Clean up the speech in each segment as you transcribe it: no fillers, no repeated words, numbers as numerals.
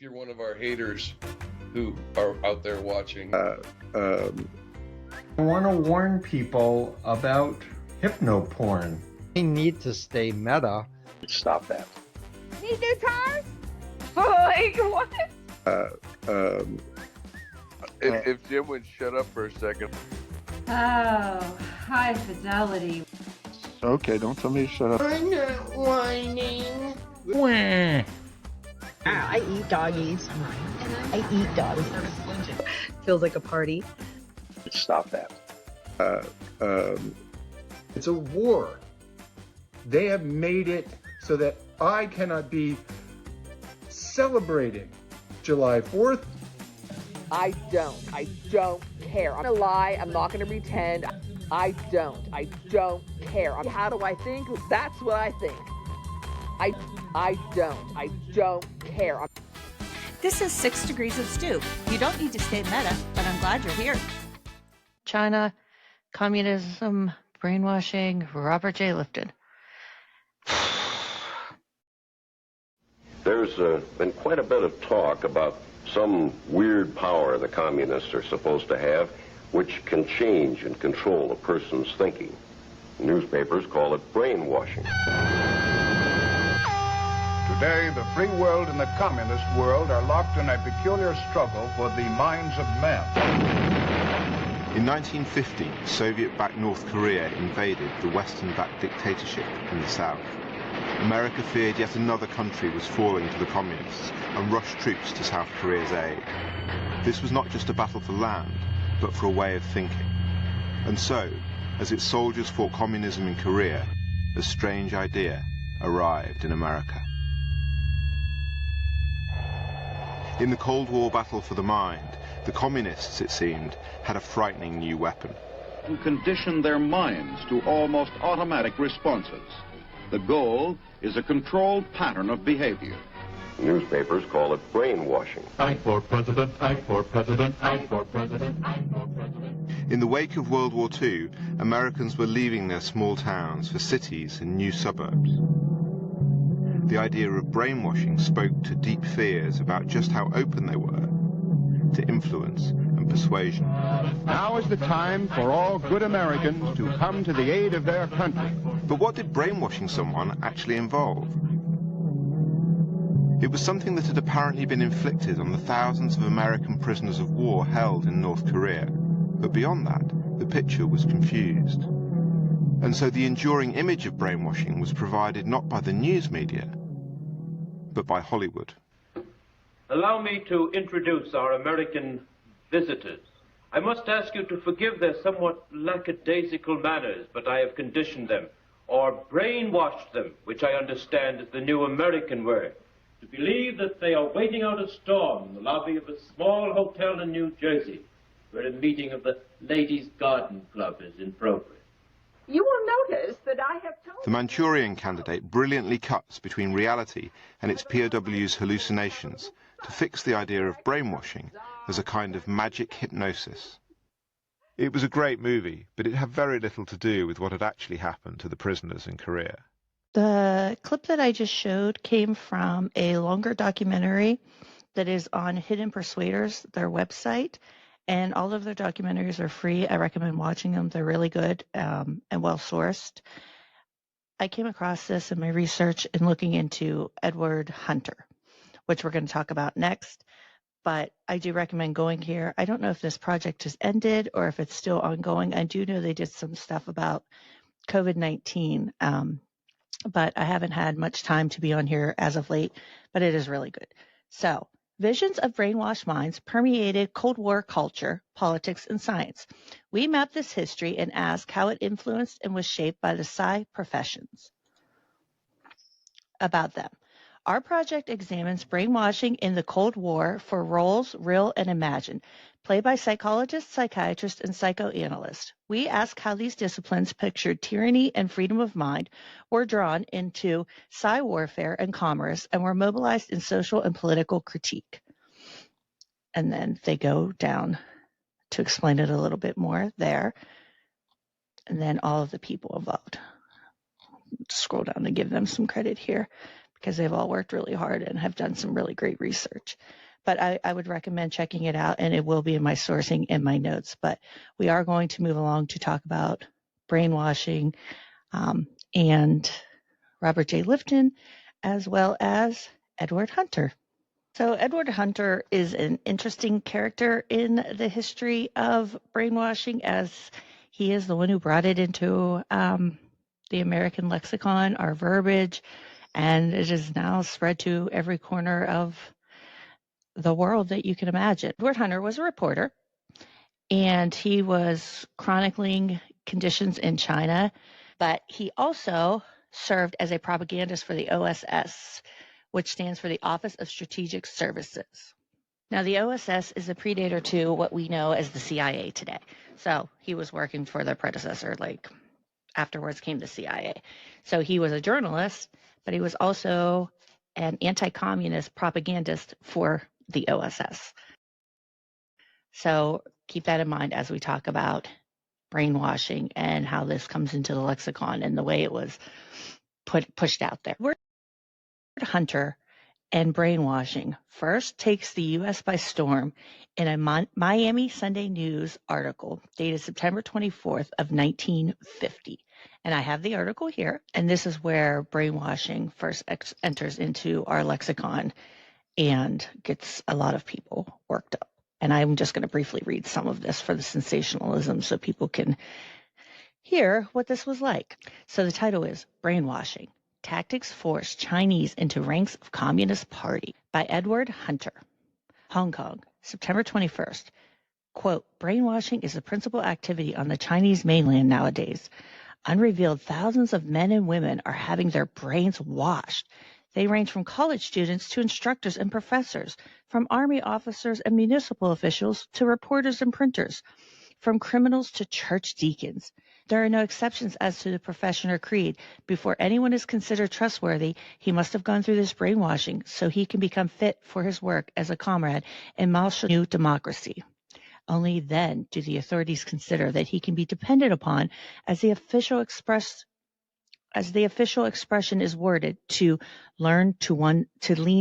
if you're one of our haters who are out there watching. I want to warn people about hypnoporn. We need to stay meta. Stop that. Need new tires? Like what? If Jim would shut up for a second. Oh, high fidelity. Okay, don't tell me to shut up. I'm not whining. I eat doggies. I eat doggies. Feels like a party. Stop that. It's a war. They have made it so that I cannot be celebrating July 4th. I don't care. I'm gonna lie, I'm not gonna pretend. I don't care. How do I think? That's what I think. I don't care. This is 6 Degrees of Stew. You don't need to stay meta, but I'm glad you're here. China, communism, brainwashing, Robert J. Lifton. There's been quite a bit of talk about some weird power the communists are supposed to have, which can change and control a person's thinking. Newspapers call it brainwashing. Today, the free world and the communist world are locked in a peculiar struggle for the minds of men. In 1950, Soviet-backed North Korea invaded the Western-backed dictatorship in the south. America feared yet another country was falling to the communists and rushed troops to South Korea's aid. This was not just a battle for land, but for a way of thinking. And so, as its soldiers fought communism in Korea, a strange idea arrived in America. In the Cold War battle for the mind, the communists, it seemed, had a frightening new weapon. To condition their minds to almost automatic responses. The goal is a controlled pattern of behavior. Newspapers call it brainwashing. I for president, I for president, I for president, I for president. In the wake of World War II, Americans were leaving their small towns for cities and new suburbs. The idea of brainwashing spoke to deep fears about just how open they were to influence and persuasion. Now is the time for all good Americans to come to the aid of their country. But what did brainwashing someone actually involve? It was something that had apparently been inflicted on the thousands of American prisoners of war held in North Korea. But beyond that, the picture was confused. And so the enduring image of brainwashing was provided not by the news media, but by Hollywood. Allow me to introduce our American visitors. I must ask you to forgive their somewhat lackadaisical manners, but I have conditioned them, or brainwashed them, which I understand is the new American word, to believe that they are waiting out a storm in the lobby of a small hotel in New Jersey, where a meeting of the Ladies' Garden Club is in progress. You will notice that I have told The Manchurian Candidate brilliantly cuts between reality and its POW's hallucinations to fix the idea of brainwashing as a kind of magic hypnosis. It was a great movie, but it had very little to do with what had actually happened to the prisoners in Korea. The clip that I just showed came from a longer documentary that is on Hidden Persuaders, their website, and all of their documentaries are free. I recommend watching them. They're really good and well-sourced. I came across this in my research in looking into Edward Hunter, which we're going to talk about next, but I do recommend going here. I don't know if this project has ended or if it's still ongoing. I do know they did some stuff about COVID-19, but I haven't had much time to be on here as of late, but it is really good. So, visions of brainwashed minds permeated Cold War culture, politics, and science. We map this history and ask how it influenced and was shaped by the psi professions. About them. Our project examines brainwashing in the Cold War for roles, real and imagined, played by psychologists, psychiatrists, and psychoanalysts. We ask how these disciplines pictured tyranny and freedom of mind were drawn into psi warfare and commerce and were mobilized in social and political critique. And then they go down to explain it a little bit more there. And then all of the people involved. Scroll down to give them some credit here, because they've all worked really hard and have done some really great research. But I would recommend checking it out, and it will be in my sourcing in my notes. But we are going to move along to talk about brainwashing and Robert J. Lifton, as well as Edward Hunter. So Edward Hunter is an interesting character in the history of brainwashing, as he is the one who brought it into the American lexicon, our verbiage, and it is now spread to every corner of the world that you can imagine. Edward Hunter was a reporter, and he was chronicling conditions in China, but he also served as a propagandist for the OSS, which stands for the Office of Strategic Services. Now, the OSS is a predator to what we know as the CIA today. So he was working for their predecessor, like afterwards came the CIA. So he was a journalist, but he was also an anti-communist propagandist for the OSS. So keep that in mind as we talk about brainwashing and how this comes into the lexicon and the way it was pushed out there. Word Hunter and brainwashing first takes the U.S. by storm in a Miami Sunday News article dated September 24th of 1950. And I have the article here, and this is where brainwashing first enters into our lexicon and gets a lot of people worked up. And I'm just going to briefly read some of this for the sensationalism so people can hear what this was like. So the title is Brainwashing: Tactics Force Chinese into Ranks of Communist Party by Edward Hunter. Hong Kong, September 21st. Quote, brainwashing is the principal activity on the Chinese mainland nowadays. Unrevealed thousands of men and women are having their brains washed. They range from college students to instructors and professors, from army officers and municipal officials to reporters and printers, from criminals to church deacons. There are no exceptions as to the profession or creed. Before anyone is considered trustworthy, he must have gone through this brainwashing so he can become fit for his work as a comrade in Mao's new democracy. Only then do the authorities consider that he can be depended upon as the official expression is worded, to lean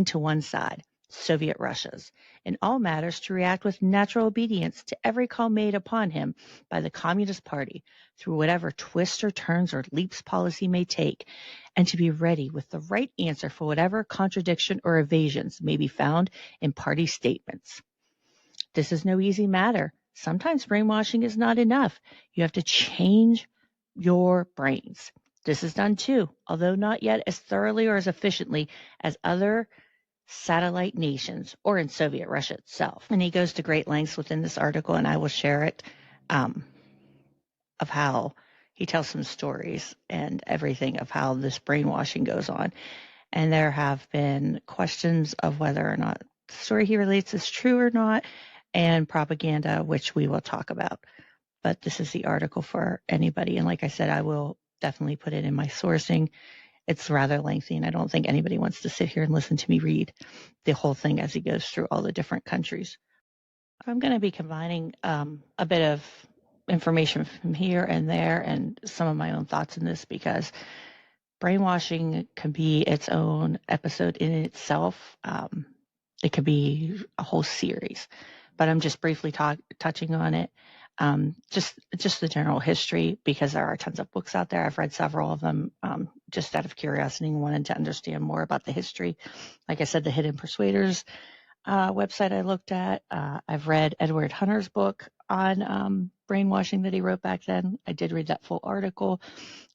to one side, Soviet Russia's, in all matters to react with natural obedience to every call made upon him by the Communist Party, through whatever twists or turns or leaps policy may take, and to be ready with the right answer for whatever contradiction or evasions may be found in party statements. This is no easy matter. Sometimes brainwashing is not enough. You have to change your brains. This is done too, although not yet as thoroughly or as efficiently as other satellite nations or in Soviet Russia itself. And he goes to great lengths within this article, and I will share it, of how he tells some stories and everything of how this brainwashing goes on. And there have been questions of whether or not the story he relates is true or not, and propaganda, which we will talk about. But this is the article for anybody. And like I said, I will definitely put it in my sourcing. It's rather lengthy, and I don't think anybody wants to sit here and listen to me read the whole thing as he goes through all the different countries. I'm going to be combining a bit of information from here and there and some of my own thoughts in this, because brainwashing can be its own episode in itself. It could be a whole series, but I'm just briefly touching on it. Just the general history, because there are tons of books out there. I've read several of them just out of curiosity and wanted to understand more about the history. Like I said, the Hidden Persuaders website I looked at. I've read Edward Hunter's book on brainwashing that he wrote back then. I did read that full article.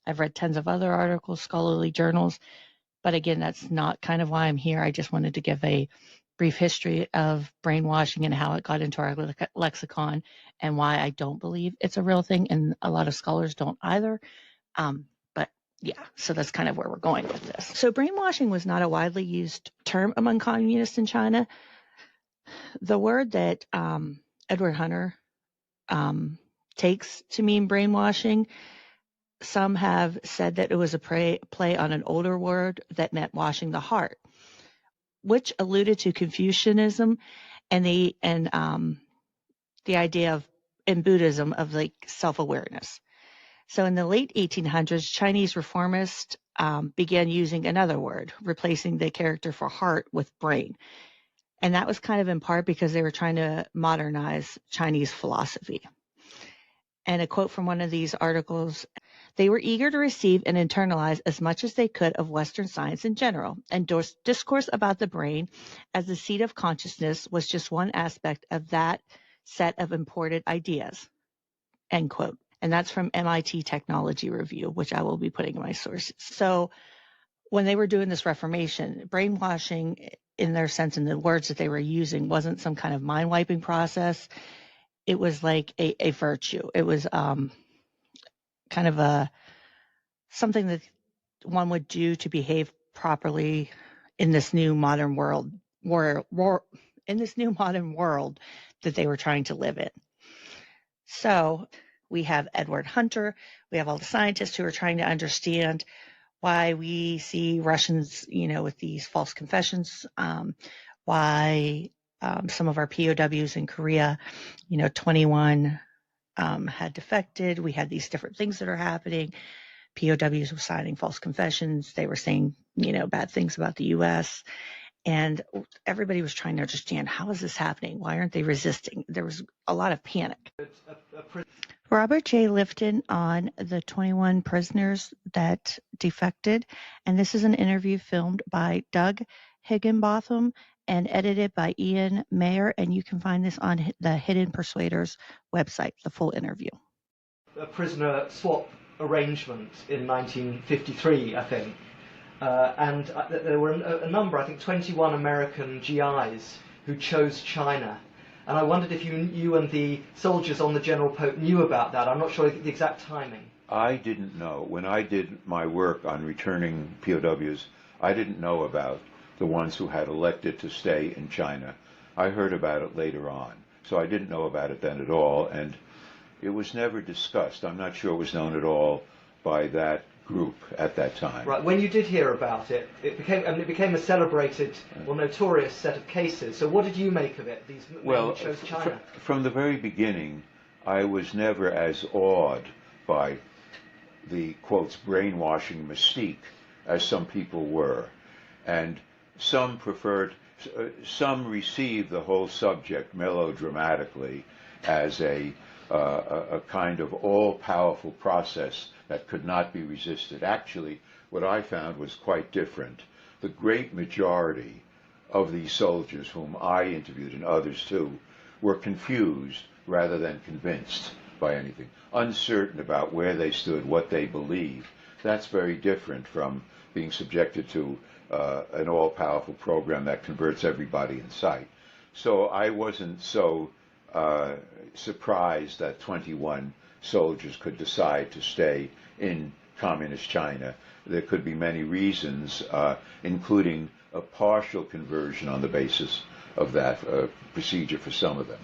I've read tons of other articles, scholarly journals. But again, that's not kind of why I'm here. I just wanted to give a brief history of brainwashing and how it got into our lexicon, and why I don't believe it's a real thing, and a lot of scholars don't either. But yeah, so that's kind of where we're going with this. So brainwashing was not a widely used term among communists in China. The word that Edward Hunter takes to mean brainwashing, some have said that it was a play on an older word that meant washing the heart, which alluded to Confucianism and the idea of, in Buddhism, of like self-awareness. So in the late 1800s, Chinese reformists began using another word, replacing the character for heart with brain. And that was kind of in part because they were trying to modernize Chinese philosophy. And a quote from one of these articles, they were eager to receive and internalize as much as they could of Western science in general, and discourse about the brain as the seat of consciousness was just one aspect of that set of imported ideas, end quote. And that's from MIT Technology Review, which I will be putting in my sources. So when they were doing this Reformation, brainwashing in their sense, in the words that they were using, wasn't some kind of mind-wiping process. It was like a virtue. It was kind of something that one would do to behave properly in this new modern world, in this new modern world that they were trying to live in. So we have Edward Hunter. We have all the scientists who are trying to understand why we see Russians, with these false confessions, why some of our POWs in Korea, 21 had defected. We had these different things that are happening. POWs were signing false confessions. They were saying, bad things about the U.S. And everybody was trying to understand, how is this happening? Why aren't they resisting? There was a lot of panic. Robert J. Lifton on the 21 prisoners that defected. And this is an interview filmed by Doug Higginbotham and edited by Ian Mayer. And you can find this on the Hidden Persuaders website, the full interview. A prisoner swap arrangement in 1953, I think. And there were a number, I think 21 American GIs who chose China. And I wondered if you and the soldiers on the General Pope knew about that. I'm not sure the exact timing. I didn't know. When I did my work on returning POWs, I didn't know about the ones who had elected to stay in China. I heard about it later on. So I didn't know about it then at all. And it was never discussed. I'm not sure it was known at all by that group at that time. Right. When you did hear about it, it became a celebrated or notorious set of cases. So what did you make of it? These men who chose China. From the very beginning, I was never as awed by the quotes brainwashing mystique as some people were, and some received the whole subject melodramatically as a kind of all-powerful process that could not be resisted. Actually, what I found was quite different. The great majority of these soldiers whom I interviewed, and others too, were confused rather than convinced by anything, uncertain about where they stood, what they believed. That's very different from being subjected to an all-powerful program that converts everybody in sight. So I wasn't so surprised that 21 soldiers could decide to stay in communist China. There could be many reasons, including a partial conversion on the basis of that procedure for some of them.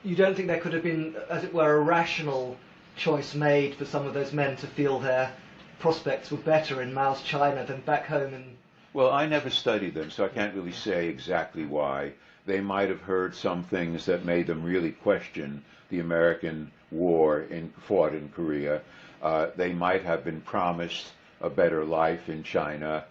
You don't think there could have been, as it were, a rational choice made for some of those men to feel their prospects were better in Mao's China than back home in... Well, I never studied them, so I can't really say exactly why. They might have heard some things that made them really question the American war fought in Korea. They might have been promised a better life in China.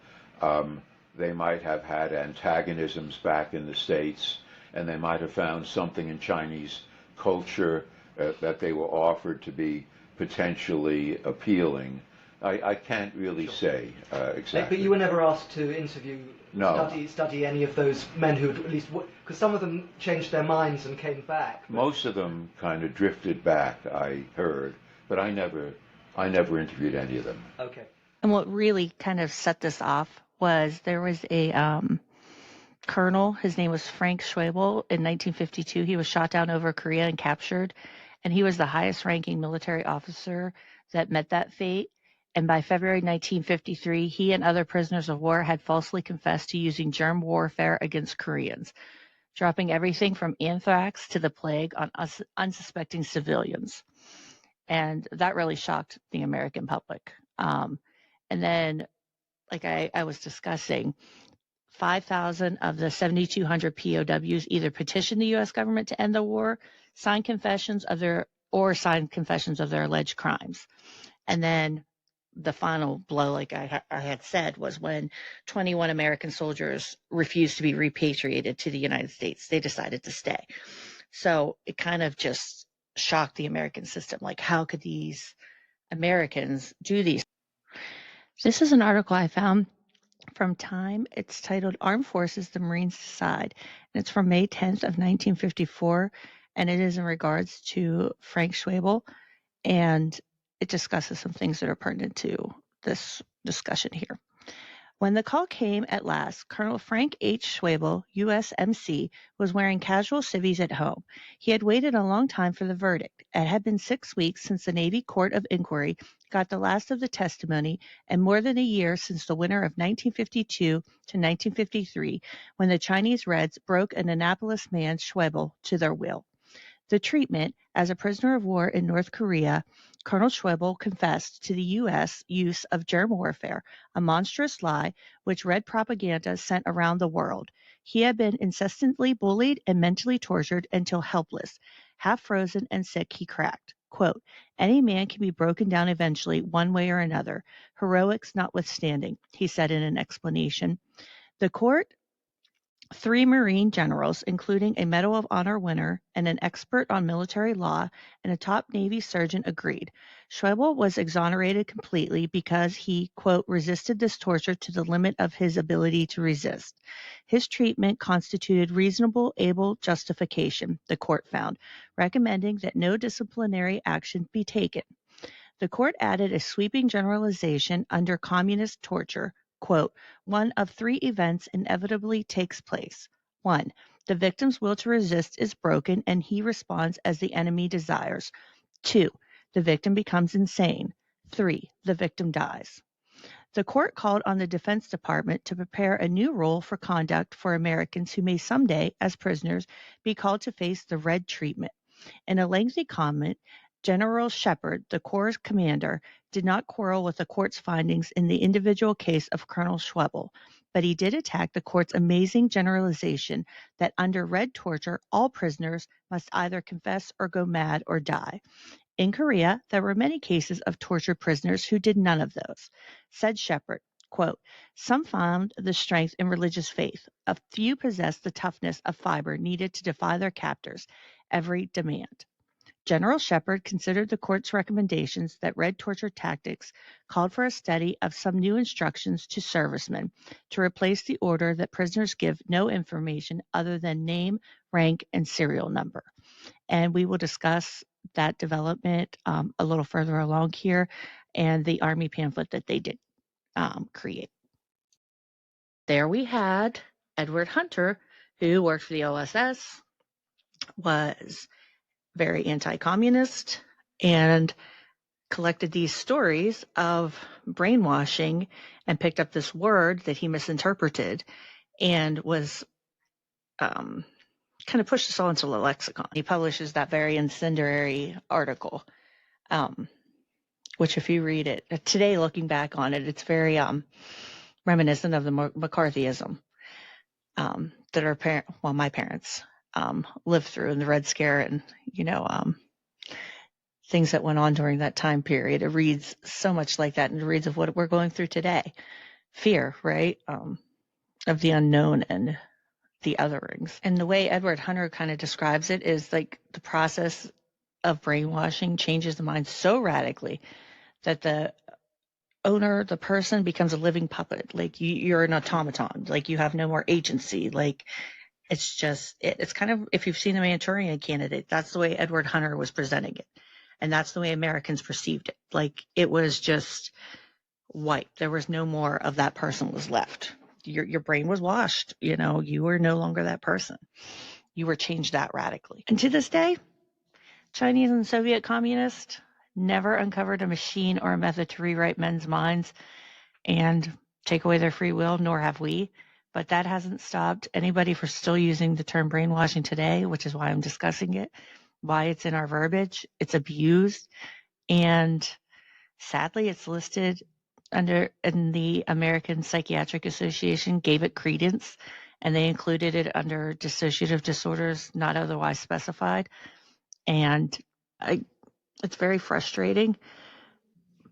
They might have had antagonisms back in the States, and they might have found something in Chinese culture that they were offered to be potentially appealing. I can't really say exactly. But you were never asked to interview, no. study any of those men who had at least... Because some of them changed their minds and came back. Most of them kind of drifted back, I heard, but I never interviewed any of them. Okay. And what really kind of set this off was there was a colonel, his name was Frank Schwabel, in 1952. He was shot down over Korea and captured, and he was the highest ranking military officer that met that fate. And by February 1953, he and other prisoners of war had falsely confessed to using germ warfare against Koreans, dropping everything from anthrax to the plague on unsuspecting civilians. And that really shocked the American public. And then, like I was discussing, 5,000 of the 7,200 POWs either petitioned the U.S. government to end the war, signed confessions of their or signed confessions of their alleged crimes. And then the final blow, like I had said, was when 21 American soldiers refused to be repatriated to the United States. They decided to stay. So it kind of just shocked the American system. Like, how could these Americans do these? This is an article I found from Time. It's titled Armed Forces, the Marines Decide. And it's from May 10th of 1954. And it is in regards to Frank Schwebel. And it discusses some things that are pertinent to this discussion here. When the call came at last, Colonel Frank H. Schwebel, USMC, was wearing casual civvies at home. He had waited a long time for the verdict. It had been 6 weeks since the Navy Court of Inquiry got the last of the testimony, and more than a year since the winter of 1952 to 1953, when the Chinese Reds broke an Annapolis man, Schwebel, to their will. The treatment, as a prisoner of war in North Korea, Colonel Schwebel confessed to the U.S. use of germ warfare, a monstrous lie which Red propaganda sent around the world. He had been incessantly bullied and mentally tortured until helpless. Half frozen and sick, he cracked, quote, "Any man can be broken down eventually, one way or another, heroics notwithstanding," he said in an explanation. The court, 3 Marine generals, including a Medal of Honor winner and an expert on military law and a top Navy surgeon, agreed. Schwebel was exonerated completely because he, quote, resisted this torture to the limit of his ability to resist. His treatment constituted reasonable, able justification, the court found, recommending that no disciplinary action be taken. The court added a sweeping generalization under communist torture. Quote, "One of 3 events inevitably takes place. 1. The victim's will to resist is broken and he responds as the enemy desires. 2. The victim becomes insane. 3. The victim dies." The court called on the Defense Department to prepare a new rule for conduct for Americans who may someday, as prisoners, be called to face the Red treatment. In a lengthy comment, General Shepard, the Corps commander, did not quarrel with the court's findings in the individual case of Colonel Schwebel, but he did attack the court's amazing generalization that under Red torture, all prisoners must either confess or go mad or die. In Korea, there were many cases of tortured prisoners who did none of those. Said Shepard, quote, "Some found the strength in religious faith. A few possessed the toughness of fiber needed to defy their captors' every demand." General Shepard considered the court's recommendations that Red torture tactics called for a study of some new instructions to servicemen to replace the order that prisoners give no information other than name, rank, and serial number. And we will discuss that development a little further along here and the Army pamphlet that they did create. There we had Edward Hunter, who worked for the OSS, was very anti-communist, and collected these stories of brainwashing and picked up this word that he misinterpreted and was kind of pushed us all into the lexicon. He publishes that very incendiary article, which if you read it today, looking back on it, it's very reminiscent of the McCarthyism that my parents lived through in the Red Scare and, things that went on during that time period. It reads so much like that, and it reads of what we're going through today. Fear, right? Of the unknown and the otherings. And the way Edward Hunter kind of describes it is like the process of brainwashing changes the mind so radically that the owner, the person, becomes a living puppet. Like you're an automaton. Like you have no more agency. Like it's just, it's kind of, if you've seen the Manchurian Candidate, that's the way Edward Hunter was presenting it. And that's the way Americans perceived it. Like it was just wiped. There was no more of that person was left. Your brain was washed. You were no longer that person. You were changed that radically. And to this day, Chinese and Soviet communists never uncovered a machine or a method to rewrite men's minds and take away their free will, nor have we. But that hasn't stopped anybody from still using the term brainwashing today, which is why I'm discussing it, why it's in our verbiage. It's abused. And sadly, it's listed in the American Psychiatric Association gave it credence, and they included it under dissociative disorders not otherwise specified. And It's very frustrating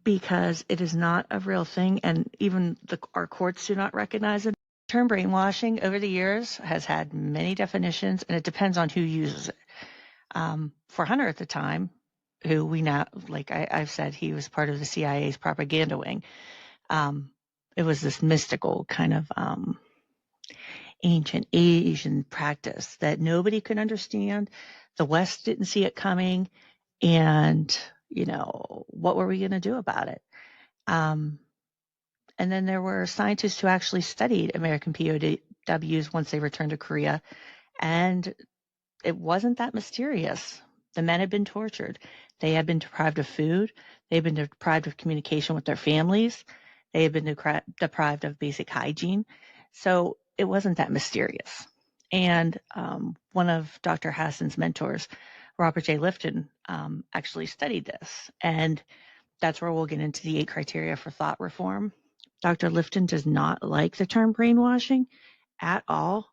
because it is not a real thing, and even our courts do not recognize it. The term brainwashing over the years has had many definitions, and it depends on who uses it. For Hunter at the time, who we now, like I've said, he was part of the CIA's propaganda wing. It was this mystical kind of ancient Asian practice that nobody could understand. The West didn't see it coming, and what were we going to do about it? And then there were scientists who actually studied American POWs once they returned to Korea, and it wasn't that mysterious. The men had been tortured. They had been deprived of food. They had been deprived of communication with their families. They had been deprived of basic hygiene. So it wasn't that mysterious. And one of Dr. Hassan's mentors, Robert J. Lifton, actually studied this. And that's where we'll get into the 8 criteria for thought reform. Dr. Lifton does not like the term brainwashing at all.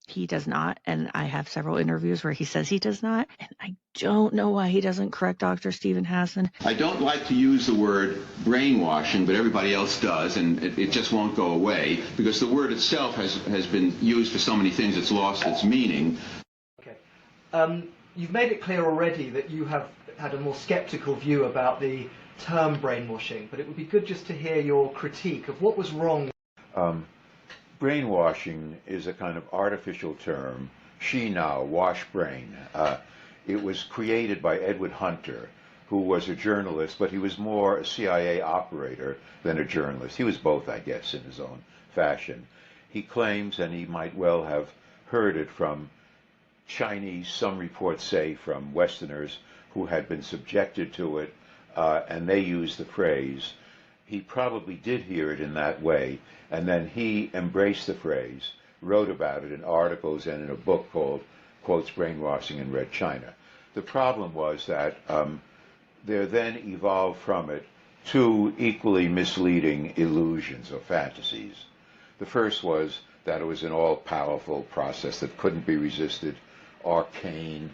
He does not, and I have several interviews where he says he does not, and I don't know why he doesn't correct Dr. Stephen Hassan. I don't like to use the word brainwashing, but everybody else does, and it just won't go away, because the word itself has been used for so many things it's lost its meaning. Okay. You've made it clear already that you have had a more skeptical view about the term brainwashing, but it would be good just to hear your critique of what was wrong. Brainwashing is a kind of artificial term, now, wash brain. It was created by Edward Hunter, who was a journalist, but he was more a CIA operator than a journalist. He was both, I guess, in his own fashion. He claims, and he might well have heard it from Chinese, some reports say from Westerners who had been subjected to it, and they used the phrase. He probably did hear it in that way, and then he embraced the phrase, wrote about it in articles and in a book called, quotes, Brainwashing in Red China. The problem was that there then evolved from it 2 equally misleading illusions or fantasies. The first was that it was an all-powerful process that couldn't be resisted, arcane,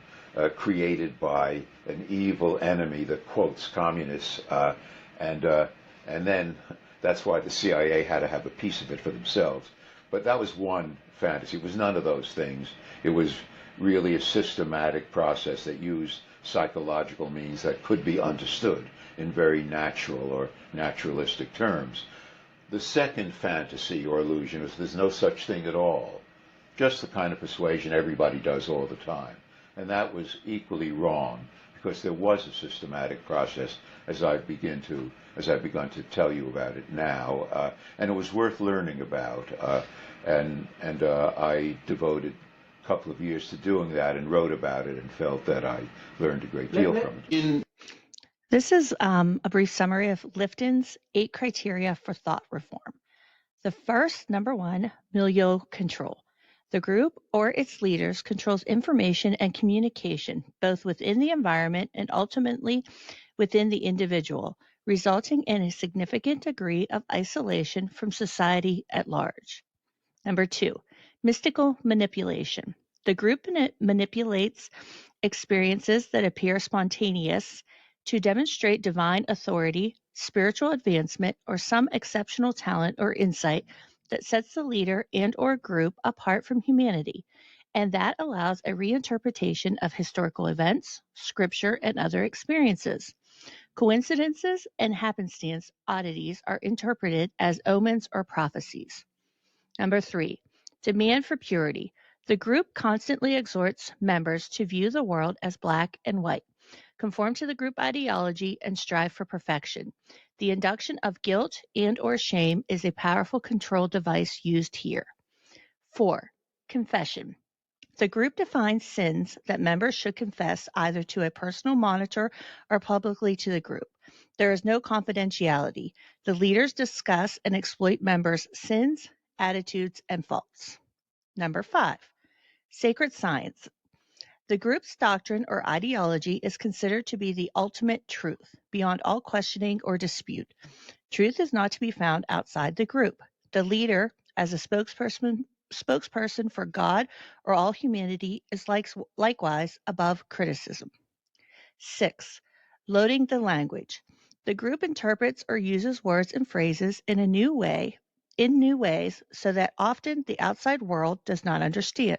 created by an evil enemy, the quotes, communists, and then that's why the CIA had to have a piece of it for themselves. But that was one fantasy. It was none of those things. It was really a systematic process that used psychological means that could be understood in very natural or naturalistic terms. The second fantasy or illusion is there's no such thing at all. Just the kind of persuasion everybody does all the time. And that was equally wrong, because there was a systematic process, as I've begun to tell you about it now, and it was worth learning about. And I devoted a couple of years to doing that and wrote about it and felt that I learned a great deal from it. This is a brief summary of Lifton's 8 criteria for thought reform. The first, number 1, milieu control. The group or its leaders controls information and communication, both within the environment and ultimately within the individual, resulting in a significant degree of isolation from society at large. Number 2, mystical manipulation. The group manipulates experiences that appear spontaneous to demonstrate divine authority, spiritual advancement, or some exceptional talent or insight that sets the leader and or group apart from humanity, and that allows a reinterpretation of historical events, scripture, and other experiences. Coincidences and happenstance oddities are interpreted as omens or prophecies. Number 3, demand for purity. The group constantly exhorts members to view the world as black and white, conform to the group ideology, and strive for perfection. The induction of guilt and or shame is a powerful control device used here. 4, confession. The group defines sins that members should confess either to a personal monitor or publicly to the group. There is no confidentiality. The leaders discuss and exploit members' sins, attitudes, and faults. Number 5, sacred science. The group's doctrine or ideology is considered to be the ultimate truth, beyond all questioning or dispute. Truth is not to be found outside the group. The leader, as a spokesperson for God or all humanity, is likewise above criticism. 6, Loading the language. The group interprets or uses words and phrases in new ways so that often the outside world does not understand.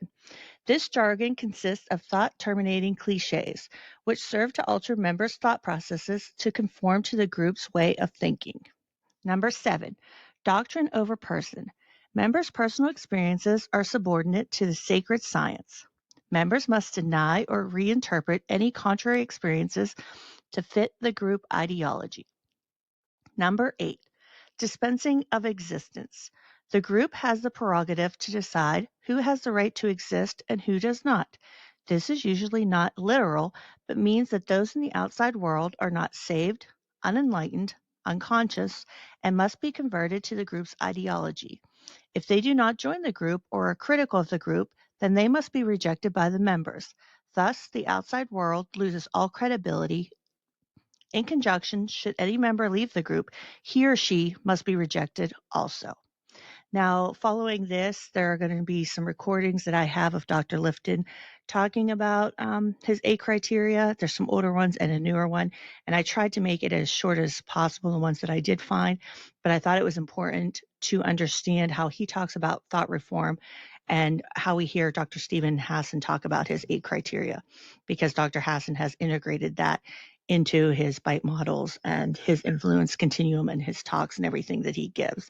This jargon consists of thought-terminating cliches, which serve to alter members' thought processes to conform to the group's way of thinking. Number 7, doctrine over person. Members' personal experiences are subordinate to the sacred science. Members must deny or reinterpret any contrary experiences to fit the group ideology. Number 8, dispensing of existence. The group has the prerogative to decide who has the right to exist and who does not. This is usually not literal, but means that those in the outside world are not saved, unenlightened, unconscious, and must be converted to the group's ideology. If they do not join the group or are critical of the group, then they must be rejected by the members. Thus, the outside world loses all credibility. In conjunction, should any member leave the group, he or she must be rejected also. Now, following this, there are going to be some recordings that I have of Dr. Lifton talking about his 8 criteria. There's some older ones and a newer one, and I tried to make it as short as possible, the ones that I did find, but I thought it was important to understand how he talks about thought reform and how we hear Dr. Stephen Hassan talk about his 8 criteria, because Dr. Hassan has integrated that into his bite models and his influence continuum and his talks and everything that he gives.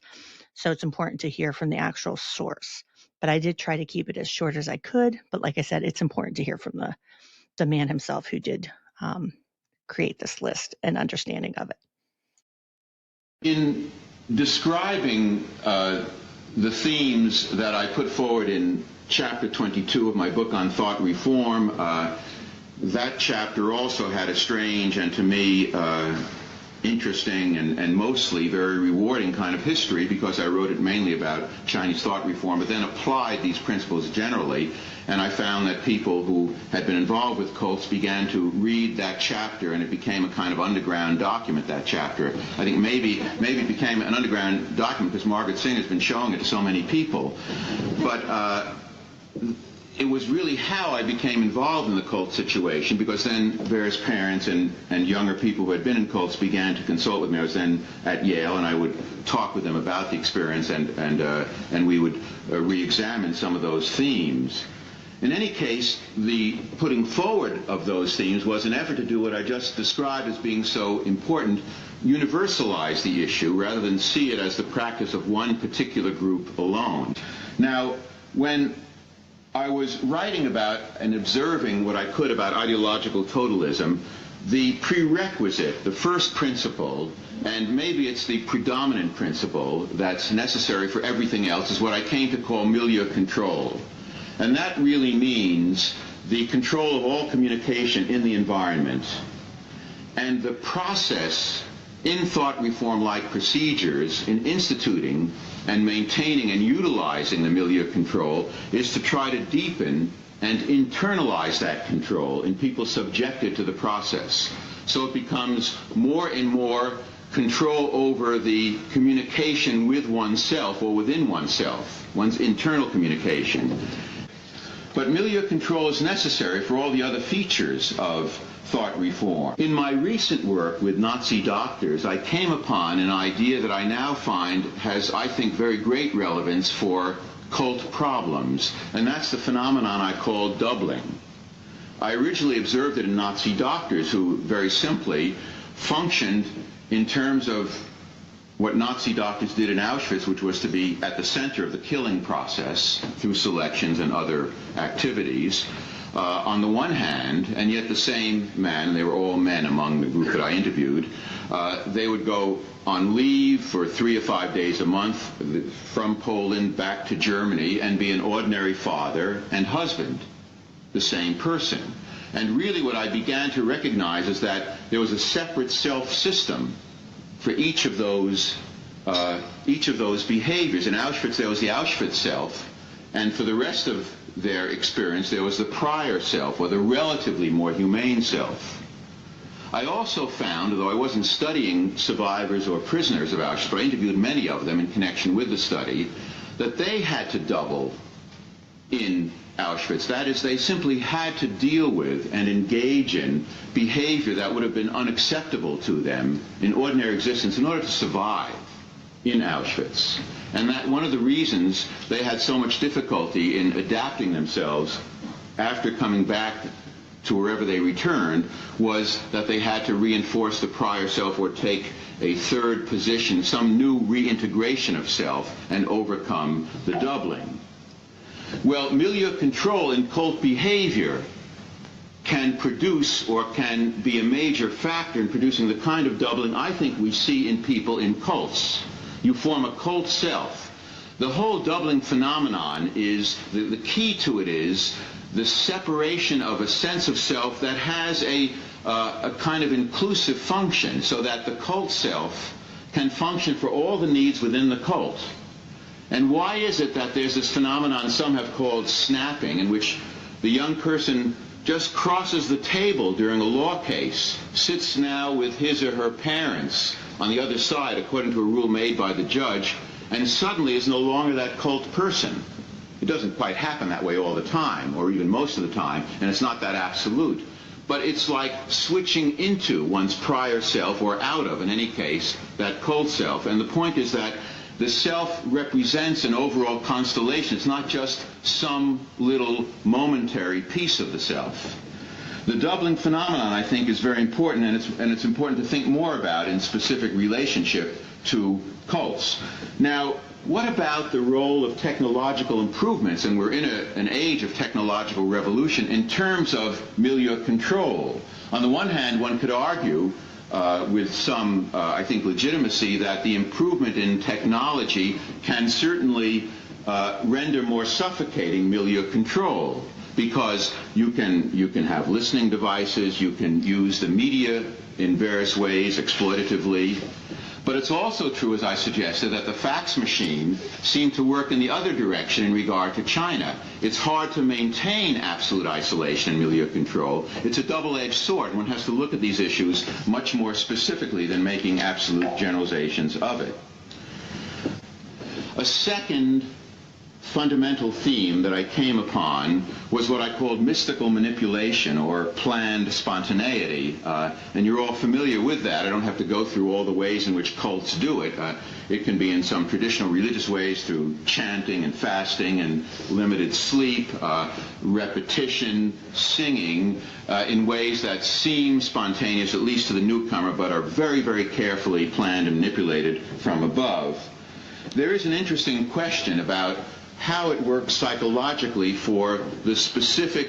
So it's important to hear from the actual source. But I did try to keep it as short as I could. But like I said, it's important to hear from the man himself who did create this list and understanding of it. In describing the themes that I put forward in chapter 22 of my book on thought reform, that chapter also had a strange and, to me, interesting and mostly very rewarding kind of history, because I wrote it mainly about Chinese thought reform, but then applied these principles generally. And I found that people who had been involved with cults began to read that chapter, and it became a kind of underground document, that chapter. I think maybe it became an underground document because Margaret Singer has been showing it to so many people. But it was really how I became involved in the cult situation, because then various parents and younger people who had been in cults began to consult with me. I was then at Yale, and I would talk with them about the experience, and we would re-examine some of those themes. In any case, the putting forward of those themes was an effort to do what I just described as being so important: universalize the issue rather than see it as the practice of one particular group alone. Now, when I was writing about and observing what I could about ideological totalism, the prerequisite, the first principle, and maybe it's the predominant principle that's necessary for everything else, is what I came to call milieu control. And that really means the control of all communication in the environment. And the process in thought reform-like procedures in instituting and maintaining and utilizing the milieu control is to try to deepen and internalize that control in people subjected to the process. So it becomes more and more control over the communication with oneself or within oneself, one's internal communication. But milieu control is necessary for all the other features of thought reform. In my recent work with Nazi doctors, I came upon an idea that I now find has, I think, very great relevance for cult problems, and that's the phenomenon I call doubling. I originally observed it in Nazi doctors who, very simply, functioned in terms of what Nazi doctors did in Auschwitz, which was to be at the center of the killing process through selections and other activities, on the one hand, and yet the same man, and they were all men among the group that I interviewed, they would go on leave for 3 or 5 days a month from Poland back to Germany and be an ordinary father and husband, the same person. And really what I began to recognize is that there was a separate self-system for each of those behaviors. In Auschwitz there was the Auschwitz self, and for the rest of their experience there was the prior self, or the relatively more humane self. I also found, although I wasn't studying survivors or prisoners of Auschwitz, but I interviewed many of them in connection with the study, that they had to double in Auschwitz. That is, they simply had to deal with and engage in behavior that would have been unacceptable to them in ordinary existence in order to survive in Auschwitz. And that one of the reasons they had so much difficulty in adapting themselves after coming back to wherever they returned was that they had to reinforce the prior self or take a third position, some new reintegration of self, and overcome the doubling. Well, milieu control in cult behavior can produce or can be a major factor in producing the kind of doubling I think we see in people in cults. You form a cult self. The whole doubling phenomenon is, the key to it is the separation of a sense of self that has a kind of inclusive function, so that the cult self can function for all the needs within the cult. And why is it that there's this phenomenon some have called snapping, in which the young person just crosses the table during a law case, sits now with his or her parents on the other side according to a rule made by the judge, and suddenly is no longer that cult person? It doesn't quite happen that way all the time, or even most of the time, and it's not that absolute. But it's like switching into one's prior self, or out of, in any case, that cult self. And the point is that the self represents an overall constellation. It's not just some little momentary piece of the self. The doubling phenomenon, I think, is very important, and it's important to think more about in specific relationship to cults. Now, what about the role of technological improvements, and we're in an age of technological revolution, in terms of milieu control? On the one hand, one could argue with some, I think, legitimacy that the improvement in technology can certainly render more suffocating milieu control, because you can have listening devices, you can use the media in various ways exploitatively. But it's also true, as I suggested, that the fax machine seemed to work in the other direction in regard to China. It's hard to maintain absolute isolation and milieu control. It's a double-edged sword. One has to look at these issues much more specifically than making absolute generalizations of it. A second fundamental theme that I came upon was what I called mystical manipulation, or planned spontaneity. And you're all familiar with that. I don't have to go through all the ways in which cults do it. It can be in some traditional religious ways through chanting and fasting and limited sleep, repetition, singing, in ways that seem spontaneous, at least to the newcomer, but are very, very carefully planned and manipulated from above. There is an interesting question about how it works psychologically for the specific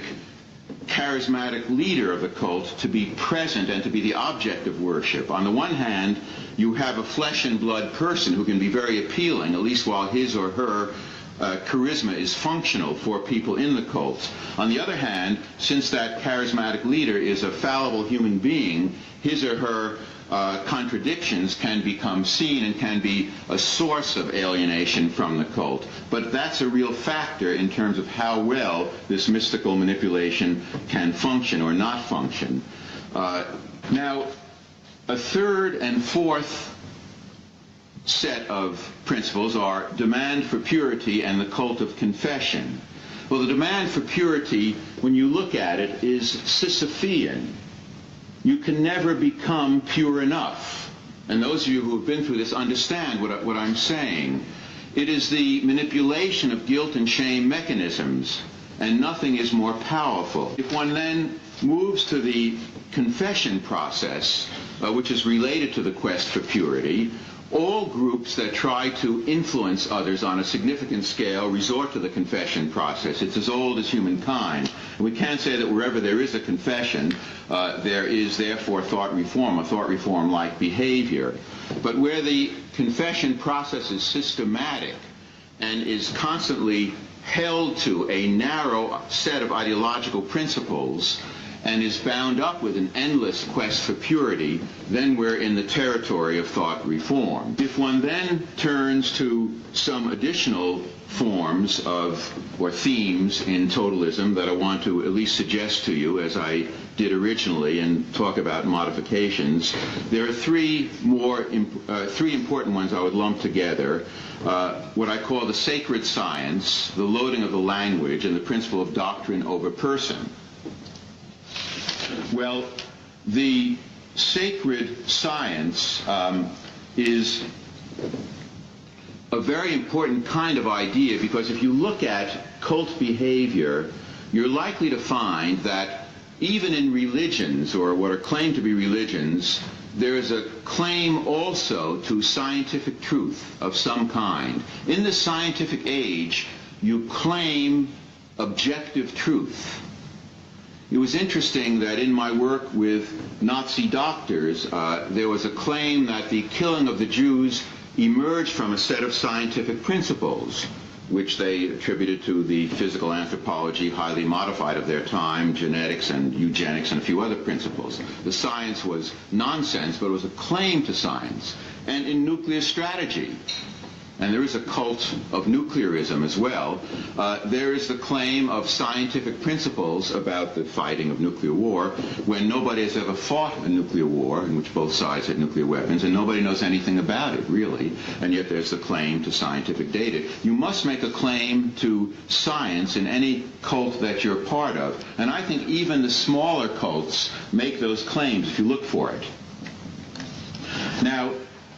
charismatic leader of the cult to be present and to be the object of worship. On the one hand, you have a flesh and blood person who can be very appealing, at least while his or her charisma is functional for people in the cult. On the other hand, since that charismatic leader is a fallible human being, his or her contradictions can become seen and can be a source of alienation from the cult. But that's a real factor in terms of how well this mystical manipulation can function or not function. Now, a third and fourth set of principles are demand for purity and the cult of confession. Well, the demand for purity, when you look at it, is Sisyphean. You can never become pure enough. And those of you who have been through this understand what I'm saying. It is the manipulation of guilt and shame mechanisms, and nothing is more powerful. If one then moves to the confession process, which is related to the quest for purity, all groups that try to influence others on a significant scale resort to the confession process. It's as old as humankind. And we can't say that wherever there is a confession, there is therefore thought reform, a thought reform-like behavior. But where the confession process is systematic and is constantly held to a narrow set of ideological principles, and is bound up with an endless quest for purity, then we're in the territory of thought reform. If one then turns to some additional forms of, or themes in totalism that I want to at least suggest to you, as I did originally, and talk about modifications, there are three important ones I would lump together. What I call the sacred science, the loading of the language, and the principle of doctrine over person. Well, the sacred science is a very important kind of idea, because if you look at cult behavior, you're likely to find that even in religions, or what are claimed to be religions, there is a claim also to scientific truth of some kind. In the scientific age, you claim objective truth. It was interesting that in my work with Nazi doctors, there was a claim that the killing of the Jews emerged from a set of scientific principles, which they attributed to the physical anthropology, highly modified of their time, genetics and eugenics and a few other principles. The science was nonsense, but it was a claim to science. And in nuclear strategy, and there is a cult of nuclearism as well, there is the claim of scientific principles about the fighting of nuclear war, when nobody has ever fought a nuclear war in which both sides had nuclear weapons, and nobody knows anything about it, really, and yet there's the claim to scientific data. You must make a claim to science in any cult that you're part of, and I think even the smaller cults make those claims if you look for it. Now,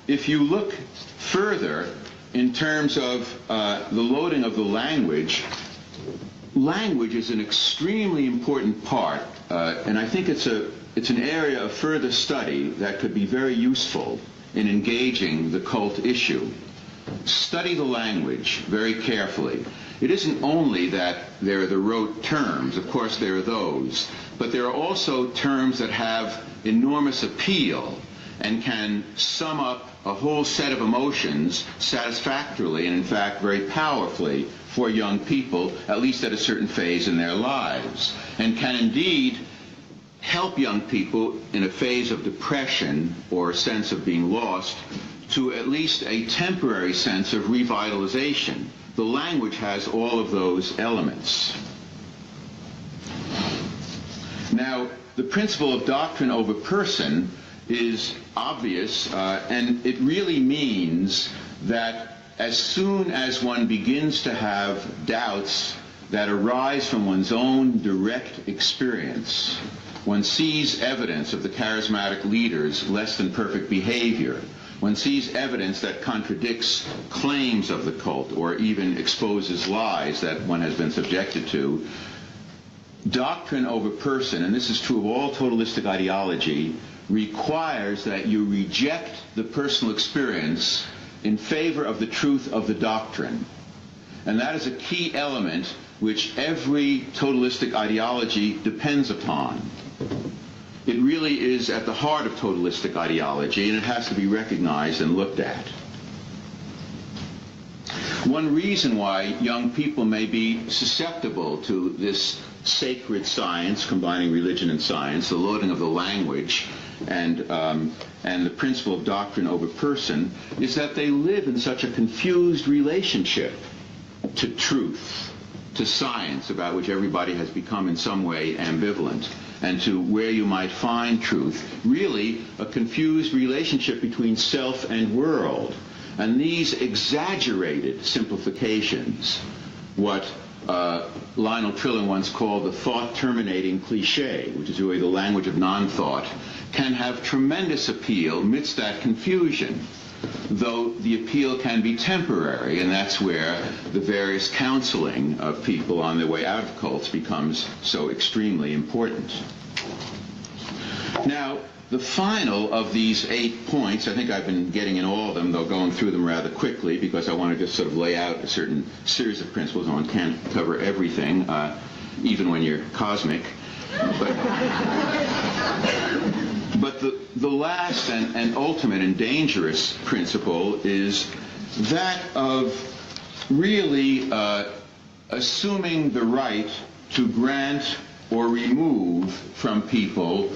if you look further, in terms of the loading of the language, language is an extremely important part, and I think it's an area of further study that could be very useful in engaging the cult issue. Study the language very carefully. It isn't only that there are the rote terms, of course there are those, but there are also terms that have enormous appeal and can sum up a whole set of emotions satisfactorily and in fact very powerfully for young people, at least at a certain phase in their lives, and can indeed help young people in a phase of depression or a sense of being lost to at least a temporary sense of revitalization. The language has all of those elements. Now, the principle of doctrine over person is obvious, and it really means that as soon as one begins to have doubts that arise from one's own direct experience, one sees evidence of the charismatic leader's less than perfect behavior, one sees evidence that contradicts claims of the cult or even exposes lies that one has been subjected to, doctrine over person, and this is true of all totalistic ideology, requires that you reject the personal experience in favor of the truth of the doctrine. And that is a key element which every totalistic ideology depends upon. It really is at the heart of totalistic ideology, and it has to be recognized and looked at. One reason why young people may be susceptible to this sacred science, combining religion and science, the loading of the language, and the principle of doctrine over person, is that they live in such a confused relationship to truth, to science, about which everybody has become in some way ambivalent, and to where you might find truth, really a confused relationship between self and world. And these exaggerated simplifications, what Lionel Trilling once called the thought-terminating cliché, which is really the language of non-thought, can have tremendous appeal amidst that confusion, though the appeal can be temporary, and that's where the various counseling of people on their way out of cults becomes so extremely important. Now, the final of these 8 points, I think I've been getting in all of them, though going through them rather quickly, because I want to just sort of lay out a certain series of principles. One can't cover everything, even when you're cosmic. But the last and ultimate and dangerous principle is that of really assuming the right to grant or remove from people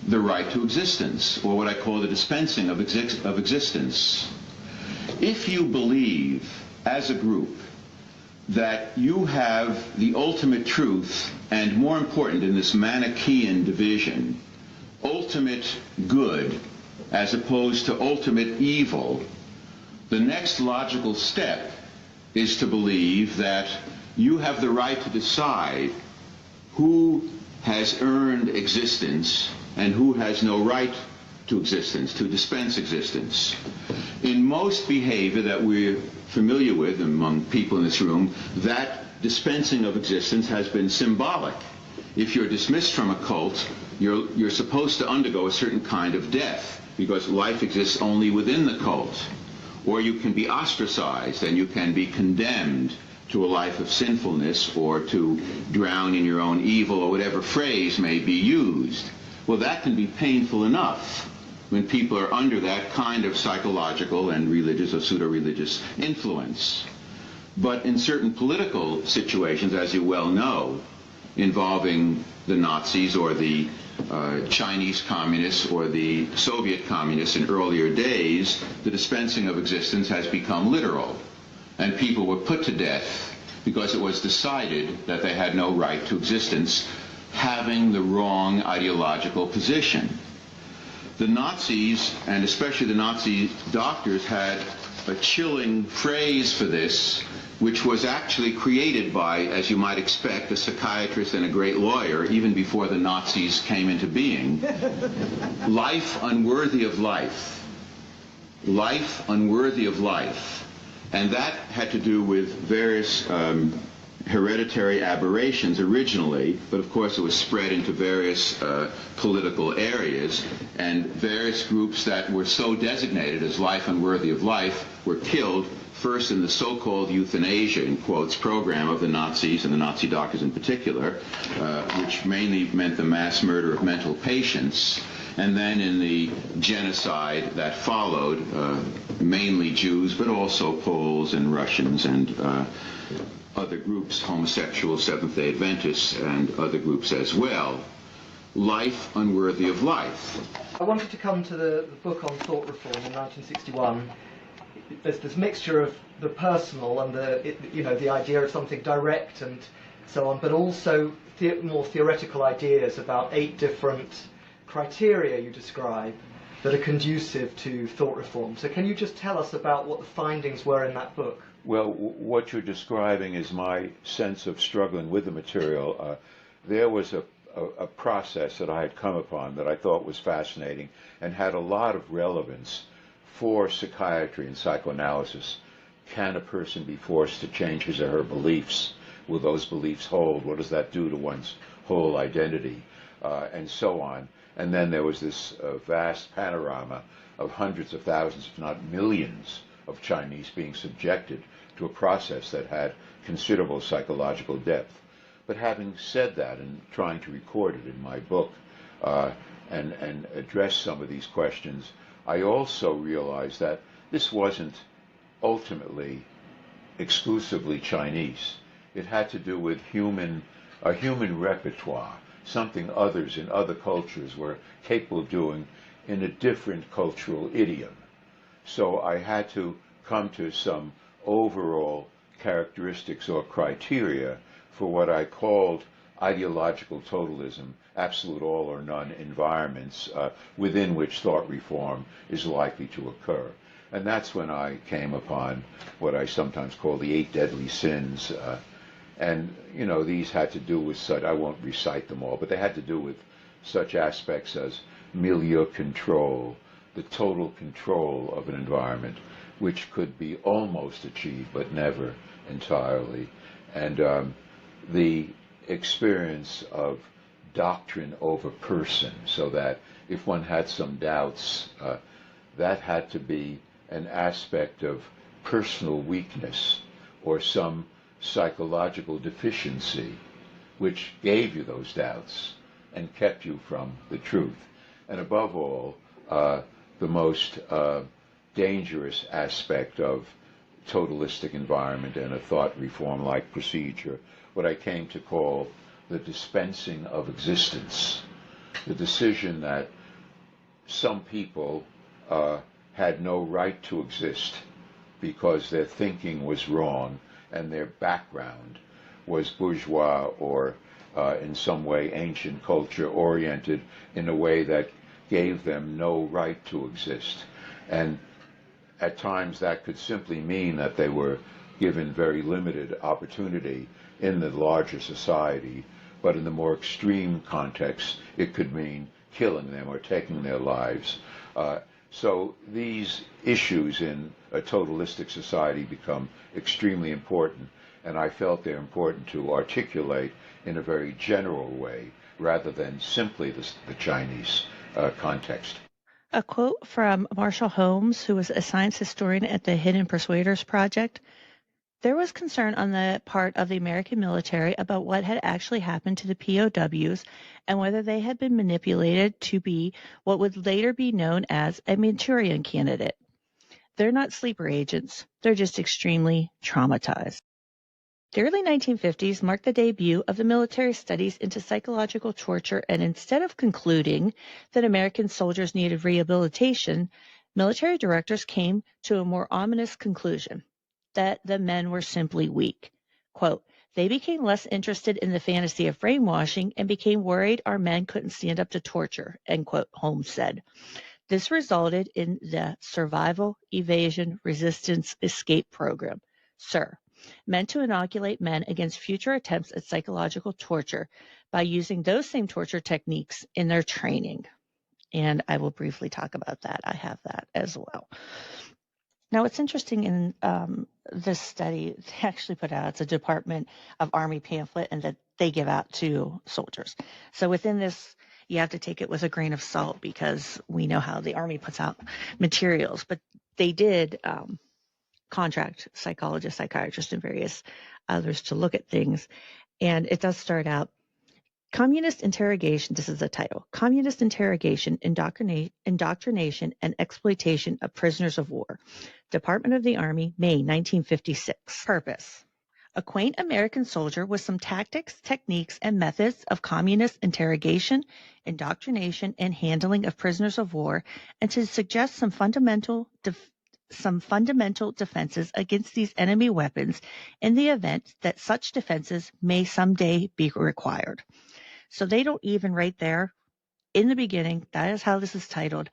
the right to existence, or what I call the dispensing of existence. If you believe, as a group, that you have the ultimate truth, and more important in this Manichaean division, ultimate good as opposed to ultimate evil, the next logical step is to believe that you have the right to decide who has earned existence and who has no right to existence, to dispense existence. In most behavior that we're familiar with among people in this room, that dispensing of existence has been symbolic. If you're dismissed from a cult, you're supposed to undergo a certain kind of death because life exists only within the cult. Or you can be ostracized and you can be condemned to a life of sinfulness or to drown in your own evil, or whatever phrase may be used. Well, that can be painful enough when people are under that kind of psychological and religious or pseudo-religious influence. But in certain political situations, as you well know, involving the Nazis or the Chinese communists or the Soviet communists in earlier days, the dispensing of existence has become literal. And people were put to death because it was decided that they had no right to existence, having the wrong ideological position. The Nazis, and especially the Nazi doctors, had a chilling phrase for this, which was actually created by, as you might expect, a psychiatrist and a great lawyer, even before the Nazis came into being. Life unworthy of life. Life unworthy of life. And that had to do with various hereditary aberrations originally, but of course it was spread into various political areas, and various groups that were so designated as life unworthy of life were killed, first in the so-called euthanasia, in quotes, program of the Nazis and the Nazi doctors in particular, which mainly meant the mass murder of mental patients, and then in the genocide that followed, mainly Jews, but also Poles and Russians and other groups, homosexual Seventh-day Adventists, and other groups as well. Life unworthy of life. I wanted to come to the book on thought reform in 1961. There's this mixture of the personal and the idea of something direct and so on, but also more theoretical ideas about 8 different criteria you describe that are conducive to thought reform. So can you just tell us about what the findings were in that book? Well, what you're describing is my sense of struggling with the material. There was a process that I had come upon that I thought was fascinating and had a lot of relevance for psychiatry and psychoanalysis. Can a person be forced to change his or her beliefs? Will those beliefs hold? What does that do to one's whole identity? And so on. And then there was this vast panorama of hundreds of thousands, if not millions, of Chinese being subjected to a process that had considerable psychological depth. But having said that, and trying to record it in my book and address some of these questions, I also realized that this wasn't ultimately exclusively Chinese. It had to do with a human repertoire, something others in other cultures were capable of doing in a different cultural idiom. So I had to come to some overall characteristics or criteria for what I called ideological totalism, absolute all or none environments within which thought reform is likely to occur. And that's when I came upon what I sometimes call the 8 deadly sins. And, you know, these had to do with such, I won't recite them all, but they had to do with such aspects as milieu control, the total control of an environment, which could be almost achieved, but never entirely. And the experience of doctrine over person, so that if one had some doubts, that had to be an aspect of personal weakness or some psychological deficiency which gave you those doubts and kept you from the truth. And above all, the most dangerous aspect of totalistic environment and a thought reform-like procedure, what I came to call the dispensing of existence, the decision that some people had no right to exist because their thinking was wrong and their background was bourgeois or in some way ancient culture oriented in a way that gave them no right to exist. And at times that could simply mean that they were given very limited opportunity in the larger society, but in the more extreme context, it could mean killing them or taking their lives. So these issues in a totalistic society become extremely important, and I felt they're important to articulate in a very general way rather than simply the Chinese context. A quote from Marshall Holmes, who was a science historian at the Hidden Persuaders Project. There was concern on the part of the American military about what had actually happened to the POWs and whether they had been manipulated to be what would later be known as a Manchurian candidate. They're not sleeper agents. They're just extremely traumatized. The early 1950s marked the debut of the military studies into psychological torture, and instead of concluding that American soldiers needed rehabilitation, military directors came to a more ominous conclusion, that the men were simply weak. Quote, they became less interested in the fantasy of brainwashing and became worried our men couldn't stand up to torture, end quote, Holmes said. This resulted in the Survival, Evasion, Resistance, Escape program, SIR, meant to inoculate men against future attempts at psychological torture by using those same torture techniques in their training. And I will briefly talk about that. I have that as well. Now, what's interesting in this study, they actually put out, it's a Department of Army pamphlet, and that they give out to soldiers. So within this, you have to take it with a grain of salt because we know how the Army puts out materials. But they did contract psychologists, psychiatrists, and various others to look at things. And it does start out, Communist Interrogation, this is the title, Communist Interrogation, Indoctrination, and Exploitation of Prisoners of War, Department of the Army, May 1956. Purpose. Acquaint American soldier with some tactics, techniques, and methods of communist interrogation, indoctrination, and handling of prisoners of war, and to suggest some fundamental defenses against these enemy weapons in the event that such defenses may someday be required. So they don't even right there in the beginning, that is how this is titled.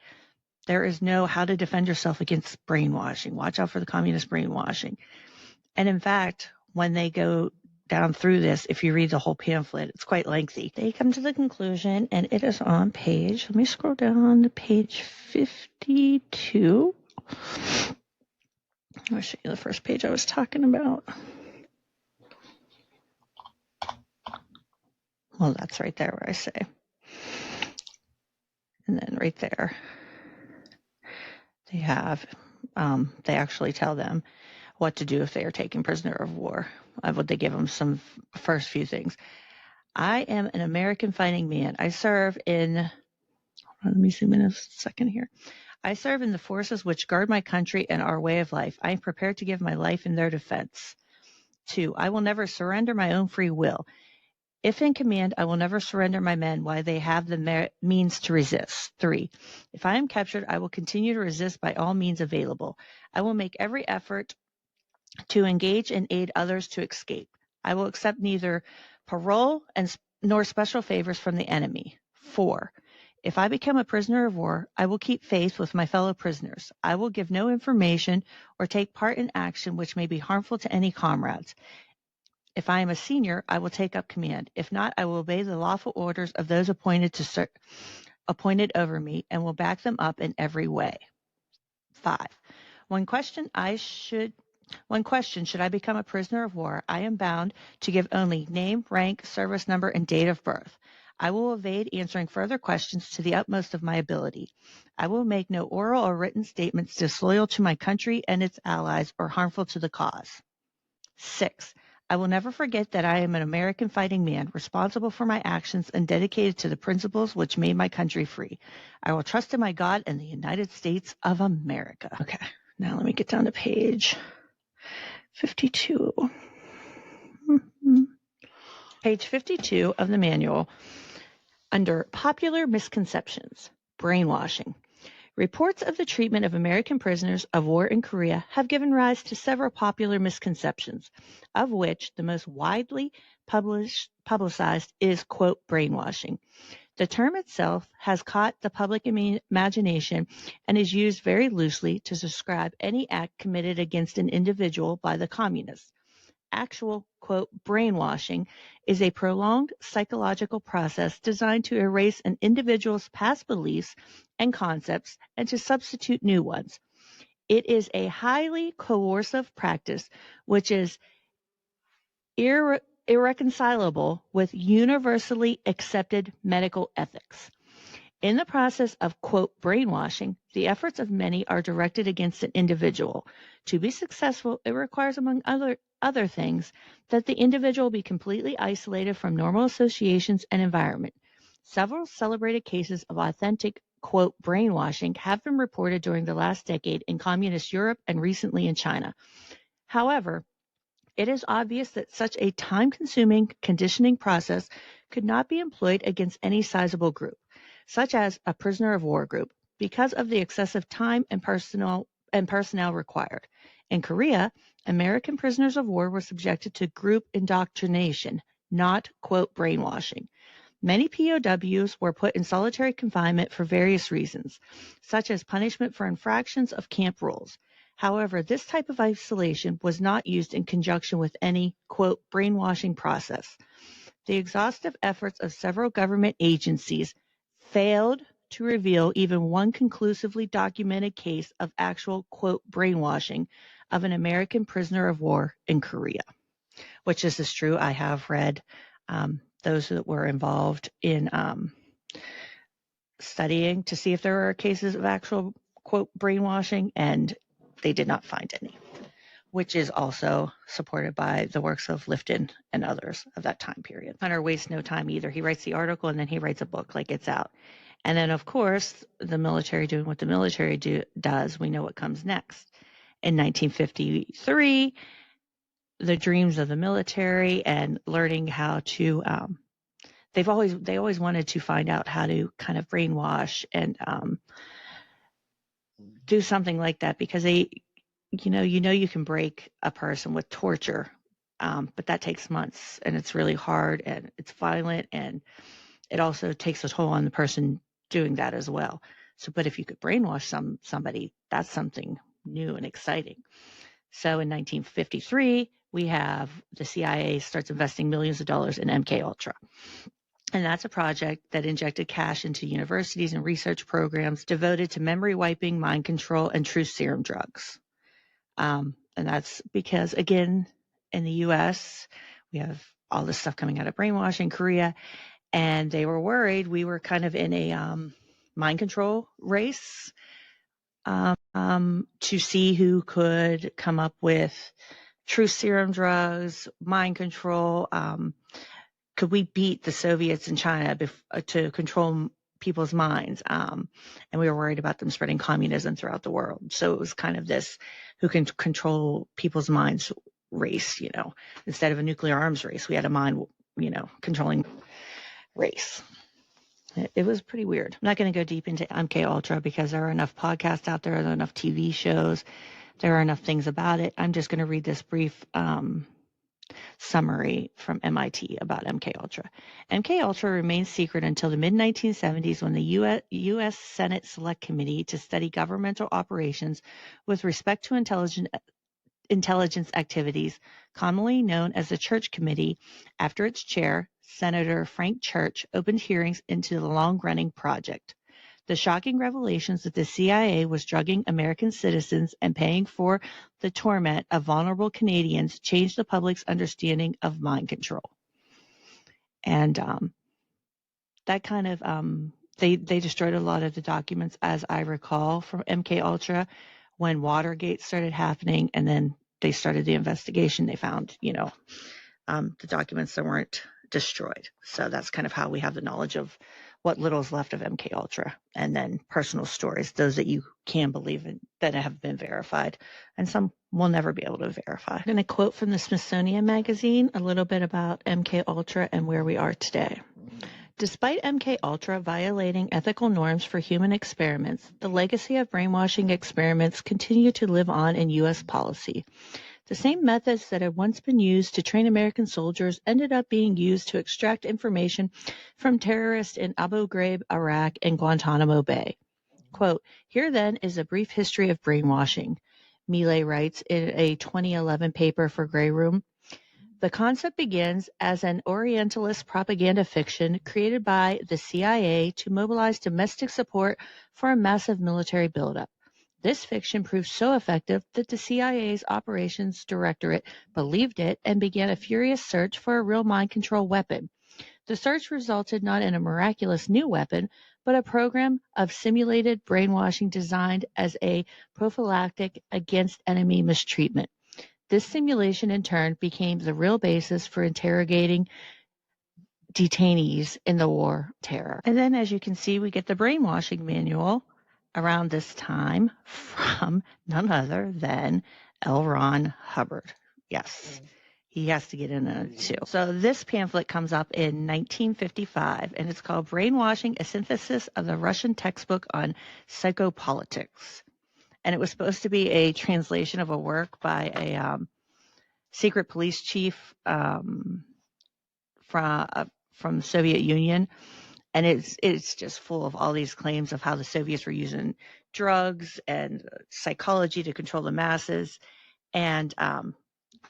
There is no how to defend yourself against brainwashing. Watch out for the communist brainwashing. And in fact, when they go down through this, if you read the whole pamphlet, it's quite lengthy. They come to the conclusion, and it is on page, let me scroll down to page 52. I'll show you the first page I was talking about. Well, that's right there where I say. And then right there, they have, they actually tell them what to do if they are taken prisoner of war. They give them some first few things. I am an American fighting man. I serve in, let me zoom in a second here. I serve in the forces which guard my country and our way of life. I am prepared to give my life in their defense. 2, I will never surrender my own free will. If in command, I will never surrender my men while they have the means to resist. 3, if I am captured, I will continue to resist by all means available. I will make every effort to engage and aid others to escape. I will accept neither parole nor special favors from the enemy. 4, if I become a prisoner of war, I will keep faith with my fellow prisoners. I will give no information or take part in action which may be harmful to any comrades. If I am a senior, I will take up command. If not, I will obey the lawful orders of those appointed over me and will back them up in every way. 5, one question, should I become a prisoner of war, I am bound to give only name, rank, service number, and date of birth. I will evade answering further questions to the utmost of my ability. I will make no oral or written statements disloyal to my country and its allies or harmful to the cause. 6, I will never forget that I am an American fighting man, responsible for my actions and dedicated to the principles which made my country free. I will trust in my God and the United States of America. Okay, now let me get down to page 52. Page 52 of the manual, under Popular Misconceptions, Brainwashing. Reports of the treatment of American prisoners of war in Korea have given rise to several popular misconceptions, of which the most widely publicized is, quote, brainwashing. The term itself has caught the public imagination and is used very loosely to describe any act committed against an individual by the communists. Actual, quote, brainwashing is a prolonged psychological process designed to erase an individual's past beliefs and concepts and to substitute new ones. It is a highly coercive practice which is irreconcilable with universally accepted medical ethics. In the process of, quote, brainwashing, the efforts of many are directed against an individual. To be successful, it requires, among other things, that the individual be completely isolated from normal associations and environment. Several celebrated cases of authentic, quote, brainwashing have been reported during the last decade in communist Europe and recently in China. However, it is obvious that such a time-consuming conditioning process could not be employed against any sizable group, such as a prisoner of war group, because of the excessive time and personnel required. In Korea, American prisoners of war were subjected to group indoctrination, not, quote, brainwashing. Many POWs were put in solitary confinement for various reasons, such as punishment for infractions of camp rules. However, this type of isolation was not used in conjunction with any, quote, brainwashing process. The exhaustive efforts of several government agencies failed to reveal even one conclusively documented case of actual, quote, brainwashing of an American prisoner of war in Korea, which this is true. I have read those that were involved in studying to see if there were cases of actual, quote, brainwashing, and they did not find any, which is also supported by the works of Lifton and others of that time period. Hunter wastes no time either. He writes the article and then he writes a book, like it's out. And then, of course, the military doing what the military does, we know what comes next. In 1953, the dreams of the military and learning how to, they always wanted to find out how to kind of brainwash and do something like that, because they, you can break a person with torture, but that takes months and it's really hard and it's violent and it also takes a toll on the person doing that as well. So, but if you could brainwash somebody, that's something new and exciting. So in 1953, we have the CIA starts investing millions of dollars in MK Ultra. And that's a project that injected cash into universities and research programs devoted to memory wiping, mind control, and truth serum drugs. And that's because, again, in the U.S., we have all this stuff coming out of brainwashing, Korea, and they were worried we were kind of in a mind control race to see who could come up with truth serum drugs, mind control. Could we beat the Soviets in China to control people's minds? And we were worried about them spreading communism throughout the world. So it was kind of this who can control people's minds race, instead of a nuclear arms race, we had a mind, controlling race. It was pretty weird. I'm not going to go deep into MK Ultra because there are enough podcasts out there, there are enough TV shows, there are enough things about it. I'm just going to read this brief summary from MIT about MK Ultra. MK Ultra remained secret until the mid-1970s when the U.S. Senate Select Committee to study governmental operations with respect to intelligence activities, commonly known as the Church Committee, after its chair, Senator Frank Church, opened hearings into the long-running project. The shocking revelations that the CIA was drugging American citizens and paying for the torment of vulnerable Canadians changed the public's understanding of mind control. And that kind of, they destroyed a lot of the documents, as I recall, from MK Ultra when Watergate started happening, and then they started the investigation. They found, the documents that weren't destroyed. So that's kind of how we have the knowledge of what little is left of MK Ultra, and then personal stories, those that you can believe in that have been verified, and some we'll never be able to verify. I'm going to quote from the Smithsonian Magazine a little bit about MK Ultra and where we are today. Despite MK Ultra violating ethical norms for human experiments, the legacy of brainwashing experiments continue to live on in U.S. policy. The same methods that had once been used to train American soldiers ended up being used to extract information from terrorists in Abu Ghraib, Iraq, and Guantanamo Bay. Quote, "Here then is a brief history of brainwashing," Millet writes in a 2011 paper for Grey Room. The concept begins as an Orientalist propaganda fiction created by the CIA to mobilize domestic support for a massive military buildup. This fiction proved so effective that the CIA's Operations Directorate believed it and began a furious search for a real mind control weapon. The search resulted not in a miraculous new weapon, but a program of simulated brainwashing designed as a prophylactic against enemy mistreatment. This simulation, in turn, became the real basis for interrogating detainees in the war terror. And then, as you can see, we get the brainwashing manual around this time from none other than L. Ron Hubbard. Yes, he has to get in it too. So this pamphlet comes up in 1955, and it's called Brainwashing, a Synthesis of the Russian Textbook on Psychopolitics. And it was supposed to be a translation of a work by a secret police chief from the Soviet Union, and it's just full of all these claims of how the Soviets were using drugs and psychology to control the masses. And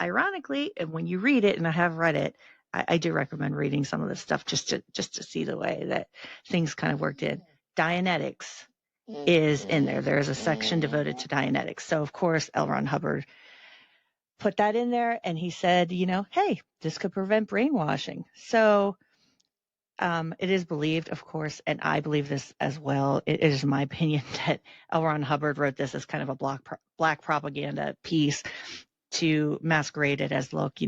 ironically, and when you read it, and I have read it, I do recommend reading some of this stuff just to see the way that things kind of worked in. Dianetics is in there. There is a section devoted to Dianetics. So, of course, L. Ron Hubbard put that in there, and he said, hey, this could prevent brainwashing. So it is believed, of course, and I believe this as well. It is my opinion that L. Ron Hubbard wrote this as kind of a black propaganda piece to masquerade it as, look,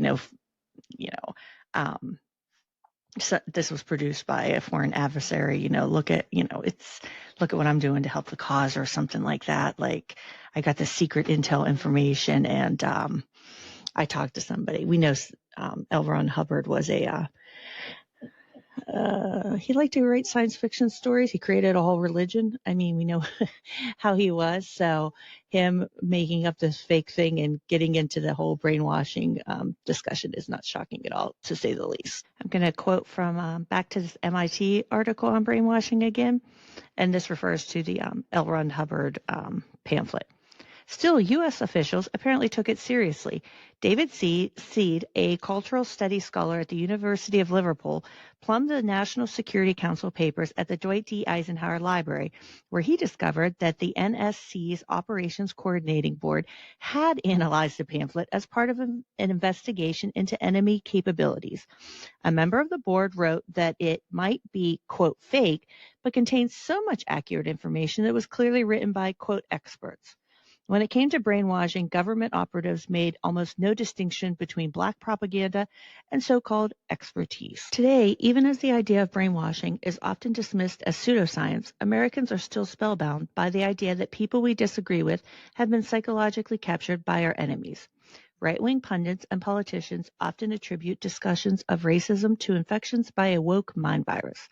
so this was produced by a foreign adversary, look at what I'm doing to help the cause or something like that. Like, I got the secret intel information, and I talked to somebody. We know L. Ron Hubbard was he liked to write science fiction stories. He created a whole religion. I mean, we know how he was. So him making up this fake thing and getting into the whole brainwashing discussion is not shocking at all, to say the least. I'm going to quote from back to this MIT article on brainwashing again, and this refers to the L. Ron Hubbard pamphlet. Still, U.S. officials apparently took it seriously. David Seed, a cultural studies scholar at the University of Liverpool, plumbed the National Security Council papers at the Dwight D. Eisenhower Library, where he discovered that the NSC's Operations Coordinating Board had analyzed the pamphlet as part of an investigation into enemy capabilities. A member of the board wrote that it might be, quote, fake, but contained so much accurate information that it was clearly written by, quote, experts. When it came to brainwashing, government operatives made almost no distinction between black propaganda and so-called expertise. Today, even as the idea of brainwashing is often dismissed as pseudoscience, Americans are still spellbound by the idea that people we disagree with have been psychologically captured by our enemies. Right-wing pundits and politicians often attribute discussions of racism to infections by a woke mind virus,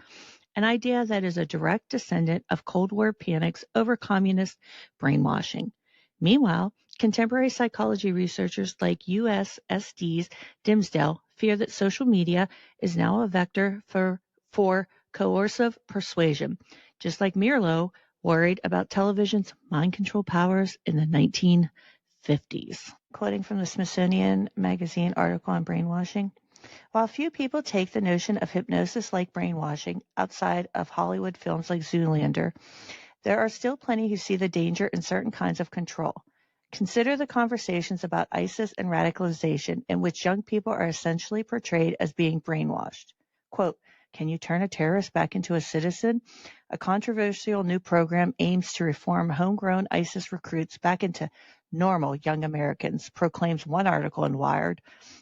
an idea that is a direct descendant of Cold War panics over communist brainwashing. Meanwhile, contemporary psychology researchers like USSD's Dimsdale fear that social media is now a vector for coercive persuasion, just like Mirlo worried about television's mind control powers in the 1950s. Quoting from the Smithsonian Magazine article on brainwashing, while few people take the notion of hypnosis like brainwashing outside of Hollywood films like Zoolander, there are still plenty who see the danger in certain kinds of control. Consider the conversations about ISIS and radicalization in which young people are essentially portrayed as being brainwashed. Quote, can you turn a terrorist back into a citizen? A controversial new program aims to reform homegrown ISIS recruits back into normal young Americans, proclaims one article in Wired.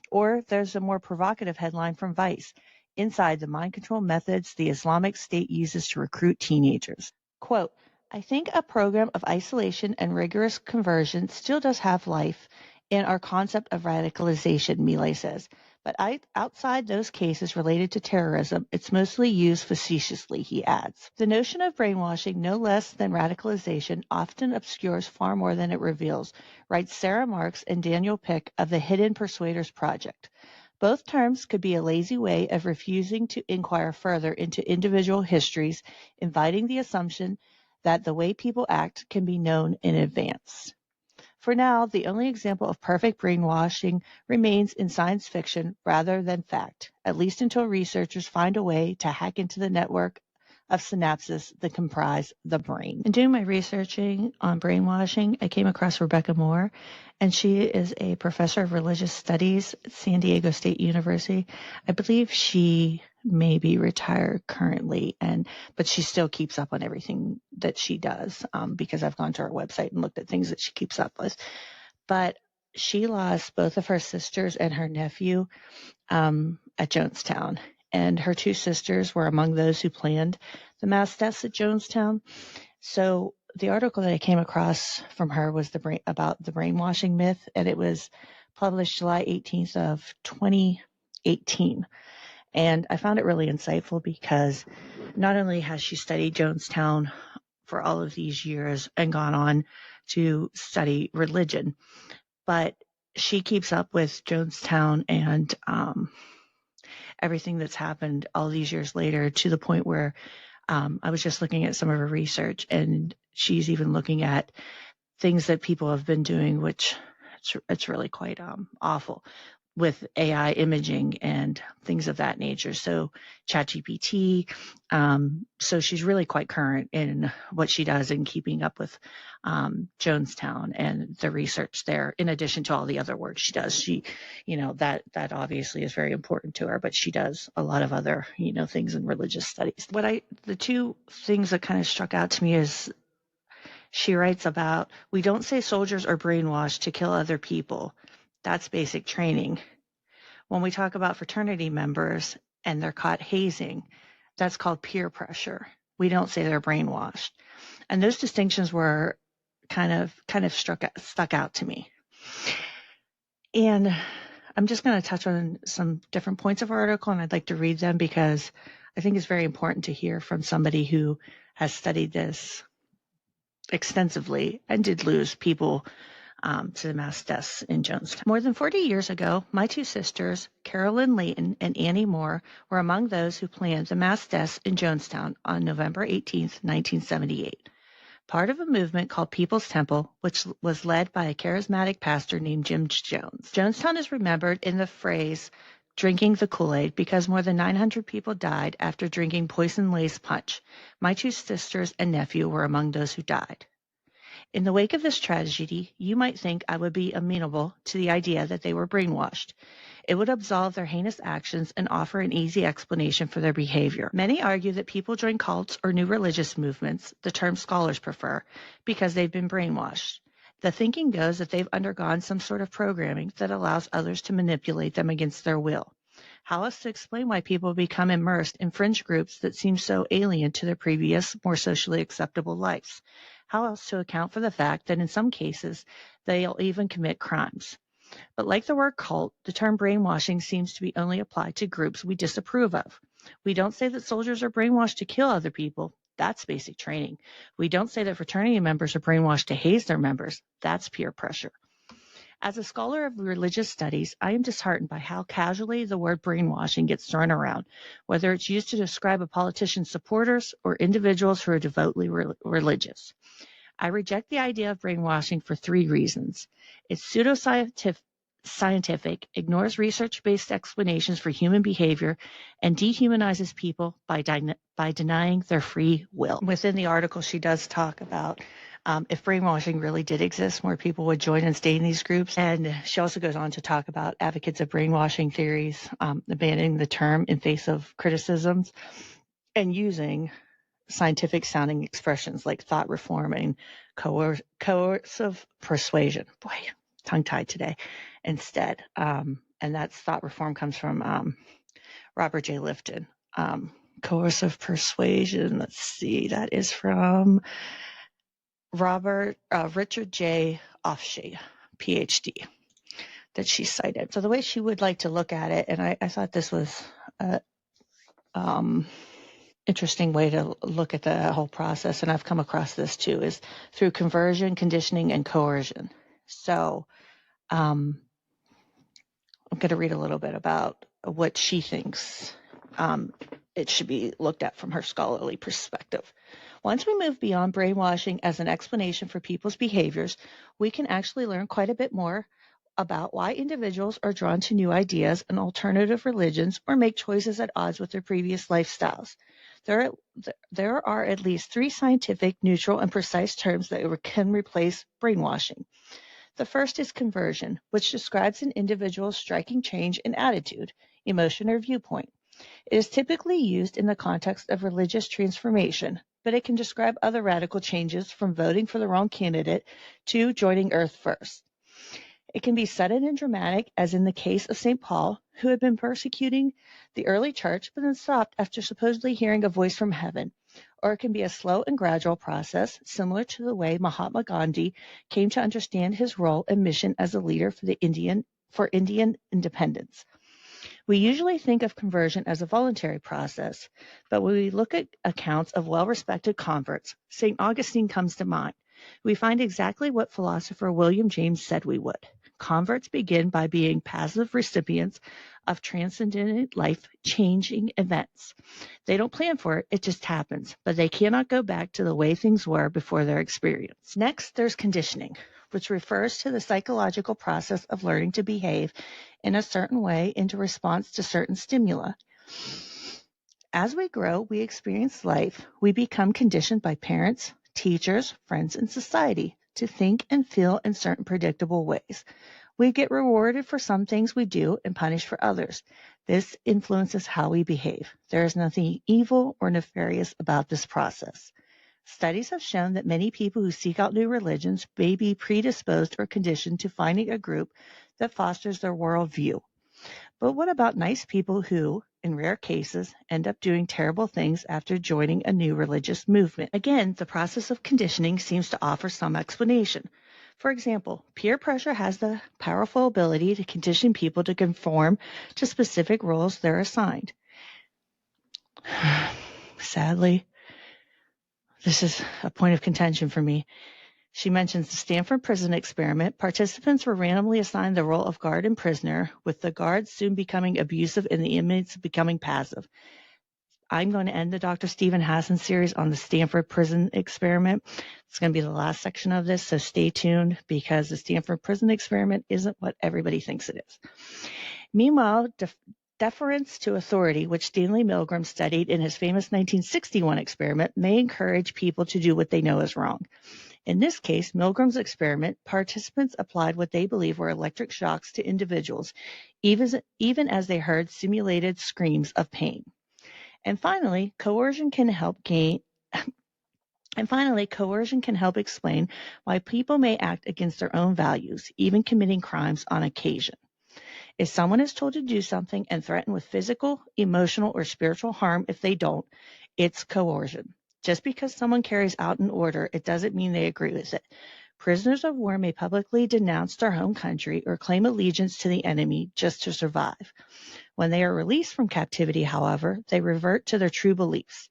Or there's a more provocative headline from Vice, Inside the Mind Control Methods the Islamic State Uses to Recruit Teenagers. Quote, I think a program of isolation and rigorous conversion still does have life in our concept of radicalization, Millet says. But outside those cases related to terrorism, it's mostly used facetiously, he adds. The notion of brainwashing, no less than radicalization, often obscures far more than it reveals, writes Sarah Marks and Daniel Pick of the Hidden Persuaders Project. Both terms could be a lazy way of refusing to inquire further into individual histories, inviting the assumption that the way people act can be known in advance. For now, the only example of perfect brainwashing remains in science fiction rather than fact, at least until researchers find a way to hack into the network of synapses that comprise the brain. In doing my researching on brainwashing, I came across Rebecca Moore, and she is a professor of religious studies at San Diego State University. I believe she may be retired currently, but she still keeps up on everything that she does, because I've gone to her website and looked at things that she keeps up with. But she lost both of her sisters and her nephew at Jonestown, and her two sisters were among those who planned the mass deaths at Jonestown. So the article that I came across from her was about the brainwashing myth, and it was published July 18th of 2018. And I found it really insightful because not only has she studied Jonestown for all of these years and gone on to study religion, but she keeps up with Jonestown and everything that's happened all these years later, to the point where I was just looking at some of her research, and she's even looking at things that people have been doing, which it's really quite awful, with AI imaging and things of that nature. So ChatGPT. So she's really quite current in what she does in keeping up with Jonestown and the research there, in addition to all the other work she does. She, that obviously is very important to her, but she does a lot of other, things in religious studies. The two things that kind of struck out to me is she writes about, we don't say soldiers are brainwashed to kill other people. That's basic training. When we talk about fraternity members and they're caught hazing, that's called peer pressure. We don't say they're brainwashed. And those distinctions were kind of stuck out to me. And I'm just going to touch on some different points of our article, and I'd like to read them because I think it's very important to hear from somebody who has studied this extensively and did lose people to the mass deaths in Jonestown. More than 40 years ago, my two sisters, Carolyn Layton and Annie Moore, were among those who planned the mass deaths in Jonestown on November 18, 1978. Part of a movement called People's Temple, which was led by a charismatic pastor named Jim Jones. Jonestown is remembered in the phrase, drinking the Kool-Aid, because more than 900 people died after drinking poison-laced punch. My two sisters and nephew were among those who died. In the wake of this tragedy, you might think I would be amenable to the idea that they were brainwashed. It would absolve their heinous actions and offer an easy explanation for their behavior. Many argue that people join cults or new religious movements, the term scholars prefer, because they've been brainwashed. The thinking goes that they've undergone some sort of programming that allows others to manipulate them against their will. How else to explain why people become immersed in fringe groups that seem so alien to their previous, more socially acceptable lives? How else to account for the fact that in some cases they'll even commit crimes? But like the word cult, the term brainwashing seems to be only applied to groups we disapprove of. We don't say that soldiers are brainwashed to kill other people. That's basic training. We don't say that fraternity members are brainwashed to haze their members. That's peer pressure. As a scholar of religious studies, I am disheartened by how casually the word brainwashing gets thrown around, whether it's used to describe a politician's supporters or individuals who are devoutly religious. I reject the idea of brainwashing for three reasons. It's pseudoscientific, ignores research-based explanations for human behavior, and dehumanizes people by denying their free will. Within the article, she does talk about if brainwashing really did exist, more people would join and stay in these groups. And she also goes on to talk about advocates of brainwashing theories, abandoning the term in face of criticisms, and using scientific sounding expressions like thought reform and coercive persuasion. Boy, tongue tied today instead. And that's thought reform comes from Robert J. Lifton. Coercive persuasion, let's see, that is from Richard J. Offshea, PhD. that she cited. So the way she would like to look at it, and I thought this was a interesting way to look at the whole process, and I've come across this too, is through conversion, conditioning, and coercion. So I'm going to read a little bit about what she thinks it should be looked at from her scholarly perspective. Once we move beyond brainwashing as an explanation for people's behaviors, we can actually learn quite a bit more about why individuals are drawn to new ideas and alternative religions or make choices at odds with their previous lifestyles. There are at least 3 scientific, neutral, and precise terms that can replace brainwashing. The first is conversion, which describes an individual's striking change in attitude, emotion, or viewpoint. It is typically used in the context of religious transformation, but it can describe other radical changes from voting for the wrong candidate to joining Earth First. It can be sudden and dramatic, as in the case of St. Paul, who had been persecuting the early church but then stopped after supposedly hearing a voice from heaven. Or it can be a slow and gradual process, similar to the way Mahatma Gandhi came to understand his role and mission as a leader for Indian independence. We usually think of conversion as a voluntary process, but when we look at accounts of well-respected converts, St. Augustine comes to mind. We find exactly what philosopher William James said we would. Converts begin by being passive recipients of transcendent life-changing events. They don't plan for it, it just happens, but they cannot go back to the way things were before their experience. Next, there's conditioning, which refers to the psychological process of learning to behave in a certain way in response to certain stimuli. As we grow, we experience life. We become conditioned by parents, teachers, friends, and society to think and feel in certain predictable ways. We get rewarded for some things we do and punished for others. This influences how we behave. There is nothing evil or nefarious about this process. Studies have shown that many people who seek out new religions may be predisposed or conditioned to finding a group that fosters their worldview. But what about nice people who, in rare cases, end up doing terrible things after joining a new religious movement? Again, the process of conditioning seems to offer some explanation. For example, peer pressure has the powerful ability to condition people to conform to specific roles they're assigned. Sadly, this is a point of contention for me. She mentions the Stanford prison experiment. Participants were randomly assigned the role of guard and prisoner, with the guards soon becoming abusive and the inmates becoming passive. I'm going to end the Dr. Stephen Hassan series on the Stanford prison experiment. It's going to be the last section of this, so stay tuned because the Stanford prison experiment isn't what everybody thinks it is. Meanwhile, deference to authority, which Stanley Milgram studied in his famous 1961 experiment, may encourage people to do what they know is wrong. In this case, Milgram's experiment, participants applied what they believe were electric shocks to individuals, even as they heard simulated screams of pain. And finally, coercion can help explain why people may act against their own values, even committing crimes on occasion. If someone is told to do something and threatened with physical, emotional, or spiritual harm if they don't, it's coercion. Just because someone carries out an order, it doesn't mean they agree with it. Prisoners of war may publicly denounce their home country or claim allegiance to the enemy just to survive. When they are released from captivity, however, they revert to their true beliefs.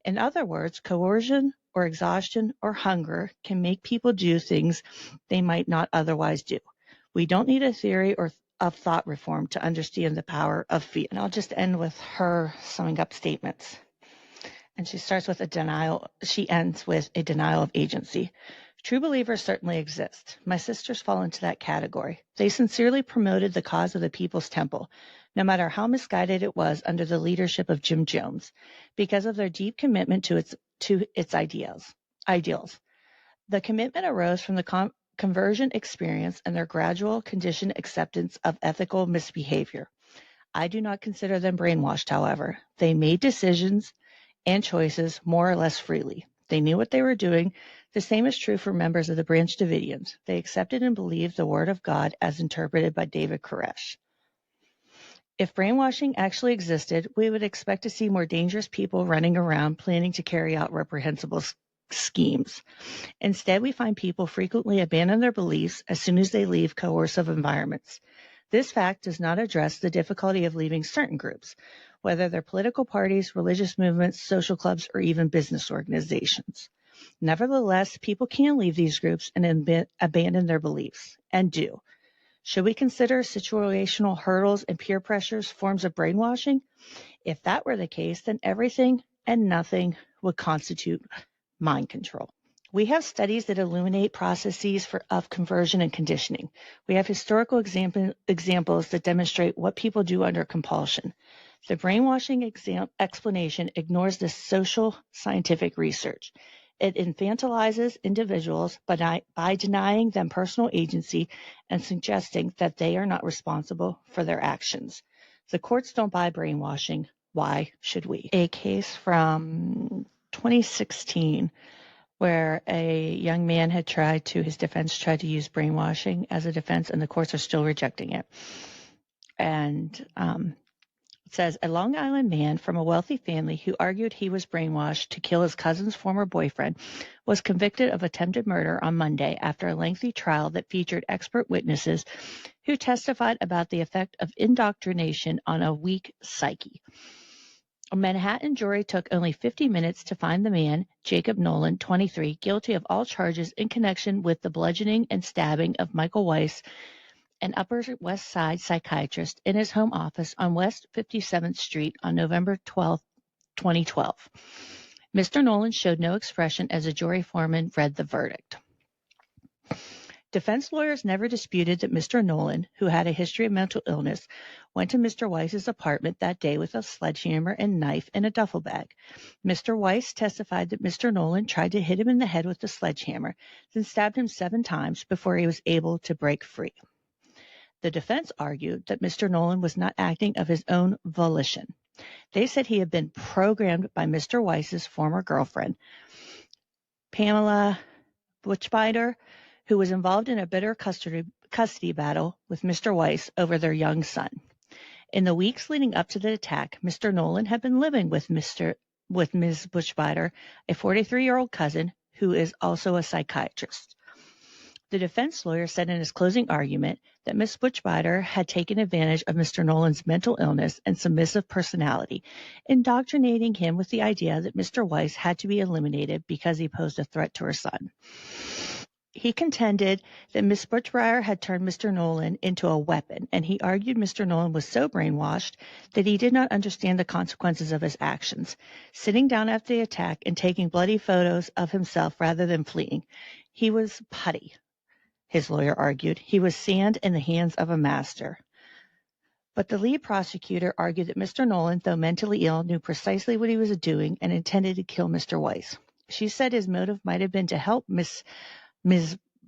In other words, coercion or exhaustion or hunger can make people do things they might not otherwise do. We don't need a theory of thought reform to understand the power of fear. And I'll just end with her summing up statements. And she starts with she ends with a denial of agency. True believers certainly exist. My sisters fall into that category. They sincerely promoted the cause of the People's Temple, no matter how misguided it was under the leadership of Jim Jones, because of their deep commitment to its ideals. The commitment arose from the conversion experience and their gradual conditioned acceptance of ethical misbehavior. I do not consider them brainwashed, however. They made decisions and choices more or less freely. They knew what they were doing. The same is true for members of the Branch Davidians. They accepted and believed the Word of God as interpreted by David Koresh. If brainwashing actually existed, we would expect to see more dangerous people running around planning to carry out reprehensible schemes. Instead, we find people frequently abandon their beliefs as soon as they leave coercive environments. This fact does not address the difficulty of leaving certain groups, whether they're political parties, religious movements, social clubs, or even business organizations. Nevertheless, people can leave these groups and abandon their beliefs, and do. Should we consider situational hurdles and peer pressures forms of brainwashing? If that were the case, then everything and nothing would constitute mind control. We have studies that illuminate processes of conversion and conditioning. We have historical examples that demonstrate what people do under compulsion. The brainwashing explanation ignores the social scientific research. It infantilizes individuals by denying them personal agency and suggesting that they are not responsible for their actions. The courts don't buy brainwashing. Why should we? A case from 2016 where a young man had his defense tried to use brainwashing as a defense, and the courts are still rejecting it. And it says, a Long Island man from a wealthy family who argued he was brainwashed to kill his cousin's former boyfriend was convicted of attempted murder on Monday after a lengthy trial that featured expert witnesses who testified about the effect of indoctrination on a weak psyche. A Manhattan jury took only 50 minutes to find the man, Jacob Nolan, 23, guilty of all charges in connection with the bludgeoning and stabbing of Michael Weiss, an Upper West Side psychiatrist, in his home office on West 57th Street on November 12, 2012. Mr. Nolan showed no expression as a jury foreman read the verdict. Defense lawyers never disputed that Mr. Nolan, who had a history of mental illness, went to Mr. Weiss's apartment that day with a sledgehammer and knife in a duffel bag. Mr. Weiss testified that Mr. Nolan tried to hit him in the head with the sledgehammer, then stabbed him 7 times before he was able to break free. The defense argued that Mr. Nolan was not acting of his own volition. They said he had been programmed by Mr. Weiss's former girlfriend, Pamela Butchbinder, who was involved in a bitter custody battle with Mr. Weiss over their young son. In the weeks leading up to the attack, Mr. Nolan had been living with Ms. Butchbinder, a 43-year-old cousin who is also a psychiatrist. The defense lawyer said in his closing argument that Ms. Butchbinder had taken advantage of Mr. Nolan's mental illness and submissive personality, indoctrinating him with the idea that Mr. Weiss had to be eliminated because he posed a threat to her son. He contended that Ms. Butchbinder had turned Mr. Nolan into a weapon, and he argued Mr. Nolan was so brainwashed that he did not understand the consequences of his actions, sitting down after the attack and taking bloody photos of himself rather than fleeing. He was putty, his lawyer argued. He was sand in the hands of a master. But the lead prosecutor argued that Mr. Nolan, though mentally ill, knew precisely what he was doing and intended to kill Mr. Weiss. She said his motive might have been to help Ms.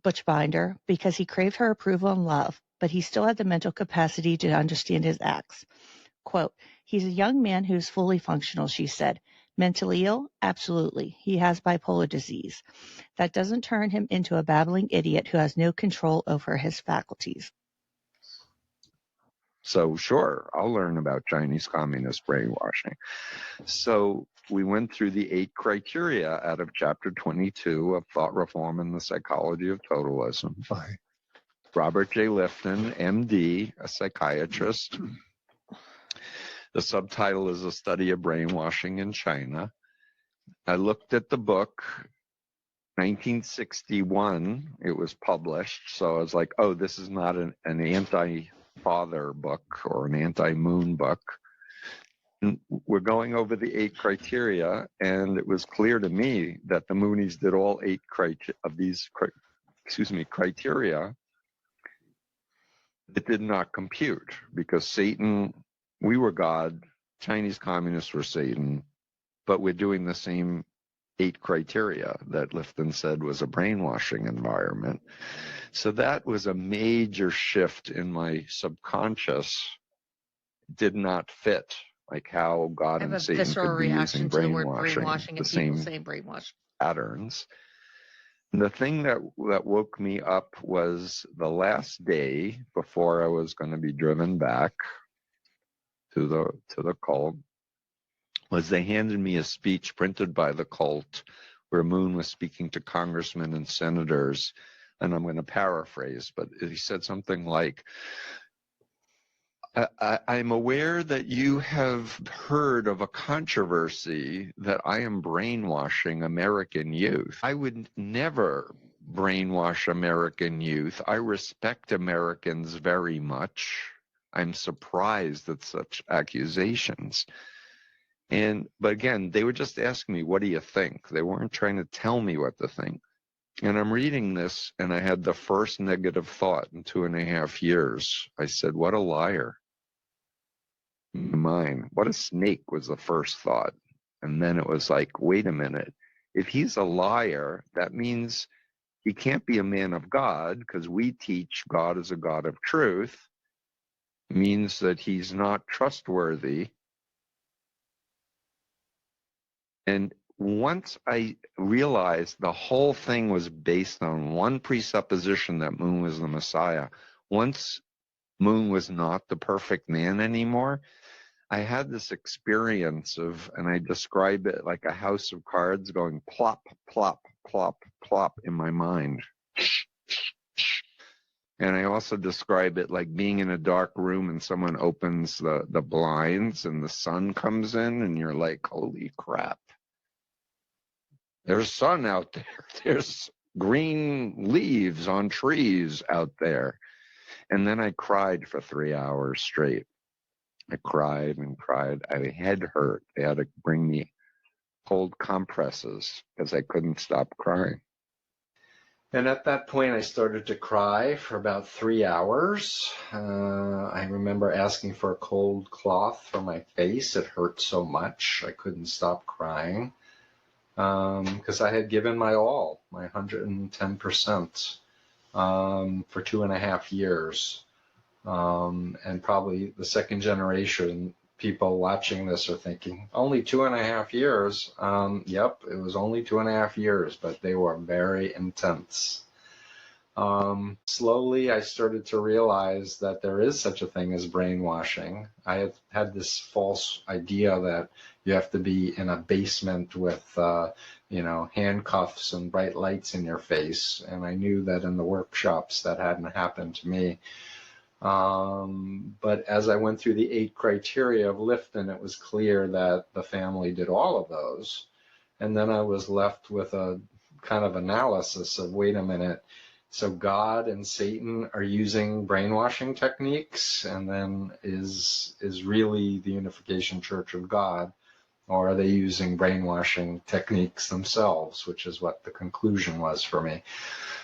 Butchbinder because he craved her approval and love, but he still had the mental capacity to understand his acts. Quote, he's a young man who's fully functional, she said. Mentally ill? Absolutely. He has bipolar disease. That doesn't turn him into a babbling idiot who has no control over his faculties. So sure, I'll learn about Chinese communist brainwashing. So we went through the 8 criteria out of Chapter 22 of Thought Reform and the Psychology of Totalism by Robert J. Lifton, MD, a psychiatrist. The subtitle is A Study of Brainwashing in China. I looked at the book, 1961, it was published, so I was like, oh, this is not an anti-father book or an anti-moon book. And we're going over the 8 criteria, and it was clear to me that the Moonies did all 8 of these criteria. It did not compute because Satan, we were God, Chinese communists were Satan, but we're doing the same 8 criteria that Lifton said was a brainwashing environment. So that was a major shift in my subconscious. It did not fit. Like how God and Satan could be using brainwashing, the same brainwash patterns. And the thing that woke me up was the last day before I was going to be driven back to the cult, was they handed me a speech printed by the cult where Moon was speaking to congressmen and senators, and I'm going to paraphrase, but he said something like, I'm aware that you have heard of a controversy that I am brainwashing American youth. I would never brainwash American youth. I respect Americans very much. I'm surprised at such accusations. But again, they were just asking me, what do you think? They weren't trying to tell me what to think. And I'm reading this, and I had the first negative thought in 2.5 years. I said, what a liar. Mine. What a snake was the first thought. And then it was like, wait a minute. If he's a liar, that means he can't be a man of God, because we teach God is a God of truth. It means that he's not trustworthy. And once I realized the whole thing was based on one presupposition, that Moon was the Messiah, once Moon was not the perfect man anymore, I had this experience of, and I describe it like a house of cards going plop, plop, plop, plop in my mind. And I also describe it like being in a dark room and someone opens the blinds and the sun comes in and you're like, holy crap. There's sun out there. There's green leaves on trees out there. And then I cried for 3 hours straight. I cried and cried. My head hurt. They had to bring me cold compresses because I couldn't stop crying. And at that point, I started to cry for about 3 hours. I remember asking for a cold cloth for my face. It hurt so much. I couldn't stop crying because I had given my all, my 110%, for 2.5 years. And probably the second generation people watching this are thinking, only 2.5 years. Yep, it was only 2.5 years, but they were very intense. Slowly, I started to realize that there is such a thing as brainwashing. I had this false idea that you have to be in a basement with, handcuffs and bright lights in your face. And I knew that in the workshops that hadn't happened to me. But as I went through the 8 criteria of Lifton, it was clear that the family did all of those. And then I was left with a kind of analysis of, wait a minute, so God and Satan are using brainwashing techniques, and then is really the Unification Church of God, or are they using brainwashing techniques themselves, which is what the conclusion was for me.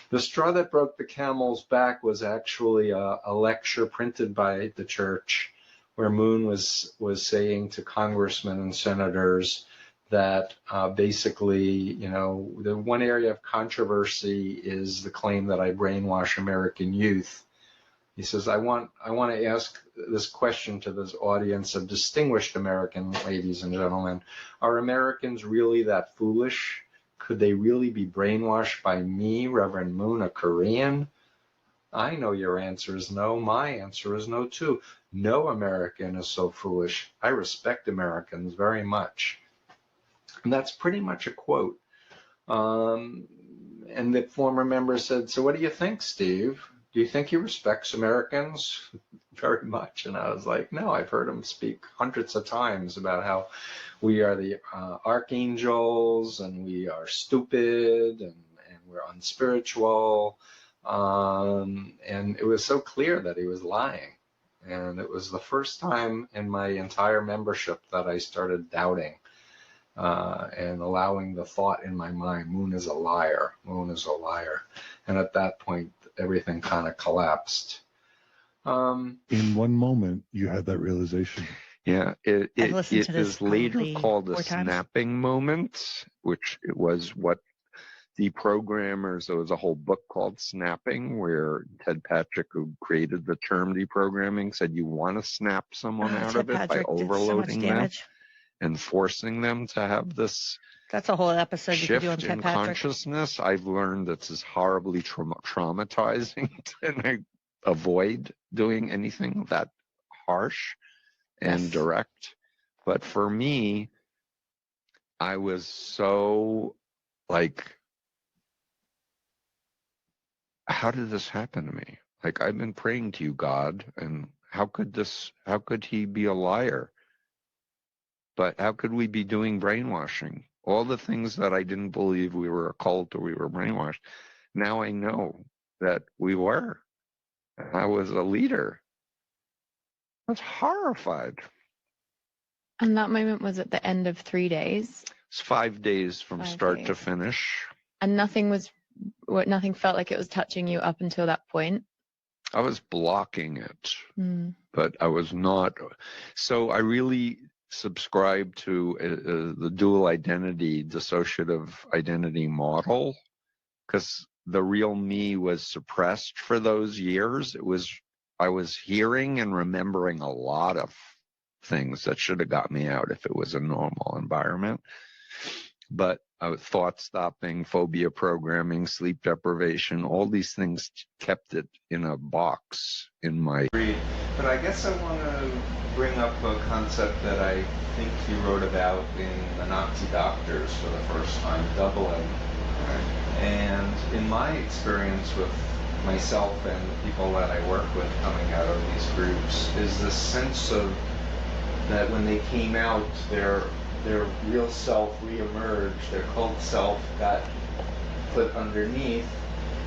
The straw that broke the camel's back was actually a lecture printed by the church where Moon was saying to congressmen and senators that basically, the one area of controversy is the claim that I brainwash American youth. He says, I want to ask this question to this audience of distinguished American ladies and gentlemen. Are Americans really that foolish? Could they really be brainwashed by me, Reverend Moon, a Korean? I know your answer is no. My answer is no, too. No American is so foolish. I respect Americans very much. And that's pretty much a quote. And the former member said, so what do you think, Steve? Do you think he respects Americans very much? And I was like, no, I've heard him speak hundreds of times about how we are the archangels and we are stupid and we're unspiritual. And it was so clear that he was lying. And it was the first time in my entire membership that I started doubting and allowing the thought in my mind, Moon is a liar, Moon is a liar. And at that point, everything kind of collapsed. In one moment, you had that realization. Yeah, it to this is later probably called a 4 times. snapping moment, which it was what the programmers, there was a whole book called Snapping, where Ted Patrick, who created the term deprogramming, said you want to snap someone out Ted of it by Patrick did so much overloading them damage. and forcing them to have this That's a whole episode you could do on shift Ted in Patrick. consciousness. I've learned this is horribly traumatizing, and I avoid doing anything that harsh and direct. But for me, I was so like, how did this happen to me? Like, I've been praying to you, God, and how could he be a liar? But how could we be doing brainwashing? All the things that I didn't believe we were a cult or we were brainwashed. Now I know that we were. I was a leader. I was horrified. And that moment was at the end of 3 days? It's 5 days from start to finish. And nothing felt like it was touching you up until that point? I was blocking it, Mm. but I was not. So I really subscribe to the dual identity, dissociative identity model, because the real me was suppressed for those years. I was hearing and remembering a lot of things that should have got me out if it was a normal environment. But thought stopping, phobia programming, sleep deprivation, all these things kept it in a box in my... But I guess I want to bring up a concept that I think you wrote about in The Nazi Doctors for the first time, doubling. And in my experience with myself and the people that I work with coming out of these groups is the sense of that when they came out, their real self re-emerged, their cult self got put underneath,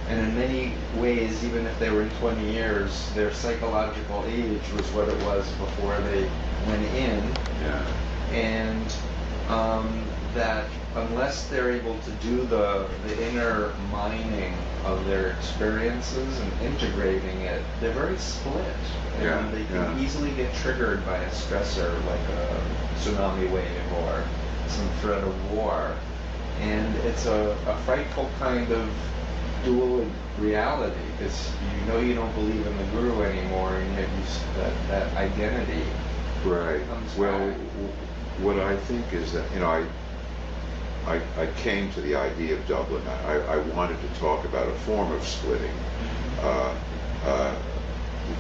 and in many ways, even if they were in 20 years, their psychological age was what it was before they went in. Yeah. And that unless they're able to do the inner mining of their experiences and integrating it, they're very split. And they can easily get triggered by a stressor like a tsunami wave or some threat of war. And it's a frightful kind of dual reality, because you know you don't believe in the guru anymore, and yet that identity comes back. What I think is that, I came to the idea of doubling. I wanted to talk about a form of splitting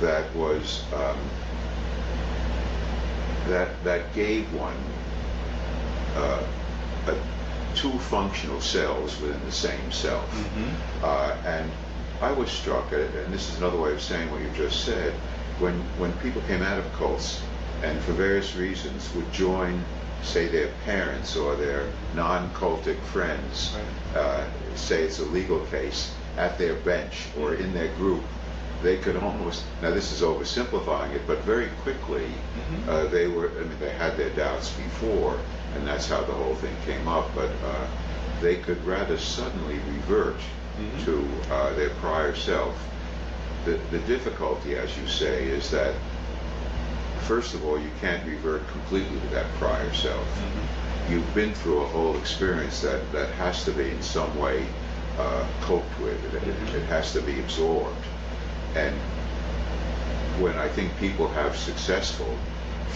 that was that gave one two functional cells within the same self. And I was struck, and this is another way of saying what you just said, when people came out of cults and for various reasons would join, say, their parents or their non-cultic friends, say it's a legal case, at their bench or in their group, they could almost, now this is oversimplifying it, but very quickly they had their doubts before, and that's how the whole thing came up, but they could rather suddenly revert to their prior self. The difficulty, as you say, is that first of all, you can't revert completely to that prior self. You've been through a whole experience that has to be in some way coped with. It has to be absorbed. And when I think people have successful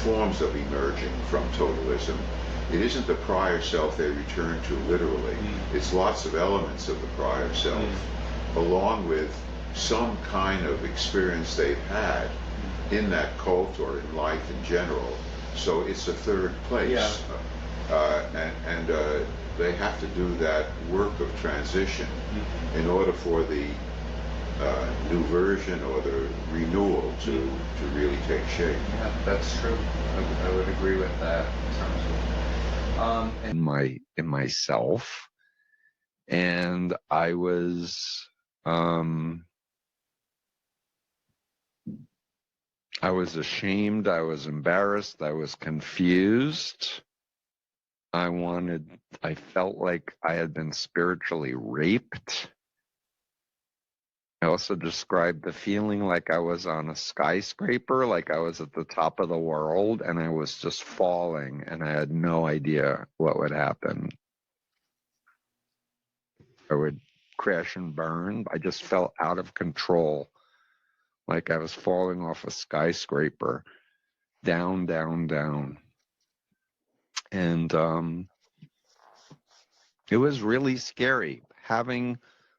forms of emerging from totalism, it isn't the prior self they return to literally. It's lots of elements of the prior self, along with some kind of experience they've had in that cult or in life in general. So it's a third place. And they have to do that work of transition in order for the new version or the renewal to really take shape. Yeah, that's true. I would agree with that in terms of in myself, and I was ashamed, I was embarrassed, I was confused. I felt like I had been spiritually raped. I also described the feeling like I was on a skyscraper, like I was at the top of the world, and I was just falling, and I had no idea what would happen. I would crash and burn. I just felt out of control, like I was falling off a skyscraper, down, down, down. And it was really scary having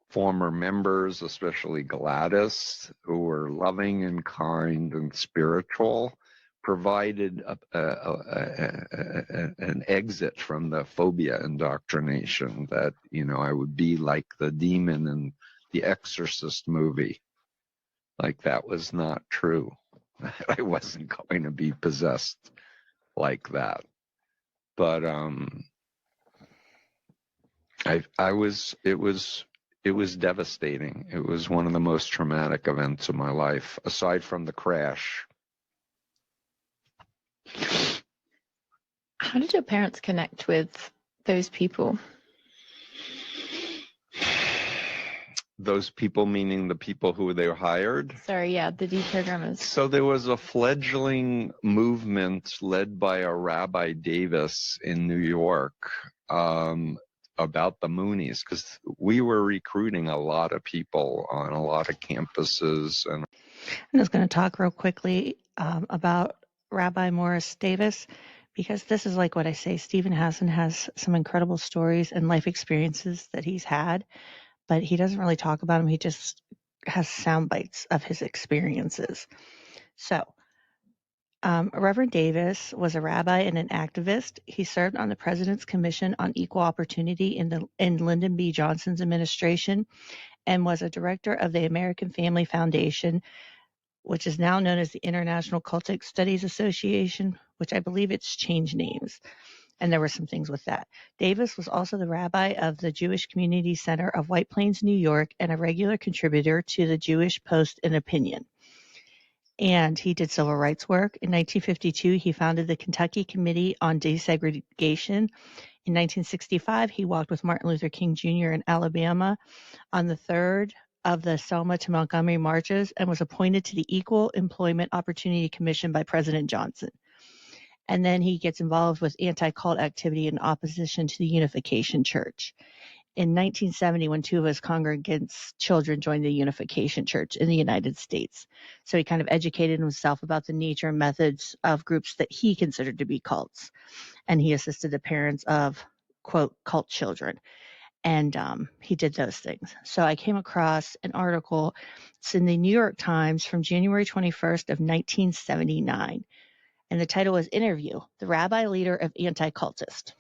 former members, especially Gladys, who were loving and kind and spiritual, provided an exit from the phobia indoctrination that, I would be like the demon in the Exorcist movie. Like, that was not true. I wasn't going to be possessed like that. But it was devastating. It was one of the most traumatic events of my life, aside from the crash. How did your parents connect with those people? Those people meaning the people who they hired? Sorry, yeah, the deprogrammers. So there was a fledgling movement led by a Rabbi Davis in New York about the Moonies, because we were recruiting a lot of people on a lot of campuses. And I'm just going to talk real quickly about Rabbi Morris Davis, because this is like what I say. Stephen Hassan has some incredible stories and life experiences that he's had, but he doesn't really talk about them. He just has sound bites of his experiences. So, Reverend Davis was a rabbi and an activist. He served on the President's Commission on Equal Opportunity in Lyndon B. Johnson's administration and was a director of the American Family Foundation, which is now known as the International Cultic Studies Association, which I believe it's changed names. And there were some things with that. Davis was also the rabbi of the Jewish Community Center of White Plains, New York, and a regular contributor to the Jewish Post and Opinion. And he did civil rights work. In 1952, he founded the Kentucky Committee on Desegregation. In 1965, he walked with Martin Luther King Jr. in Alabama on the third of the Selma to Montgomery marches and was appointed to the Equal Employment Opportunity Commission by President Johnson. And then he gets involved with anti-cult activity in opposition to the Unification Church. In 1970, when two of his congregants' children joined the Unification Church in the United States. So he kind of educated himself about the nature and methods of groups that he considered to be cults. And he assisted the parents of, quote, cult children. And he did those things. So I came across an article. It's in the New York Times from January 21st of 1979. And the title was Interview, the Rabbi Leader of Anti-Cultist.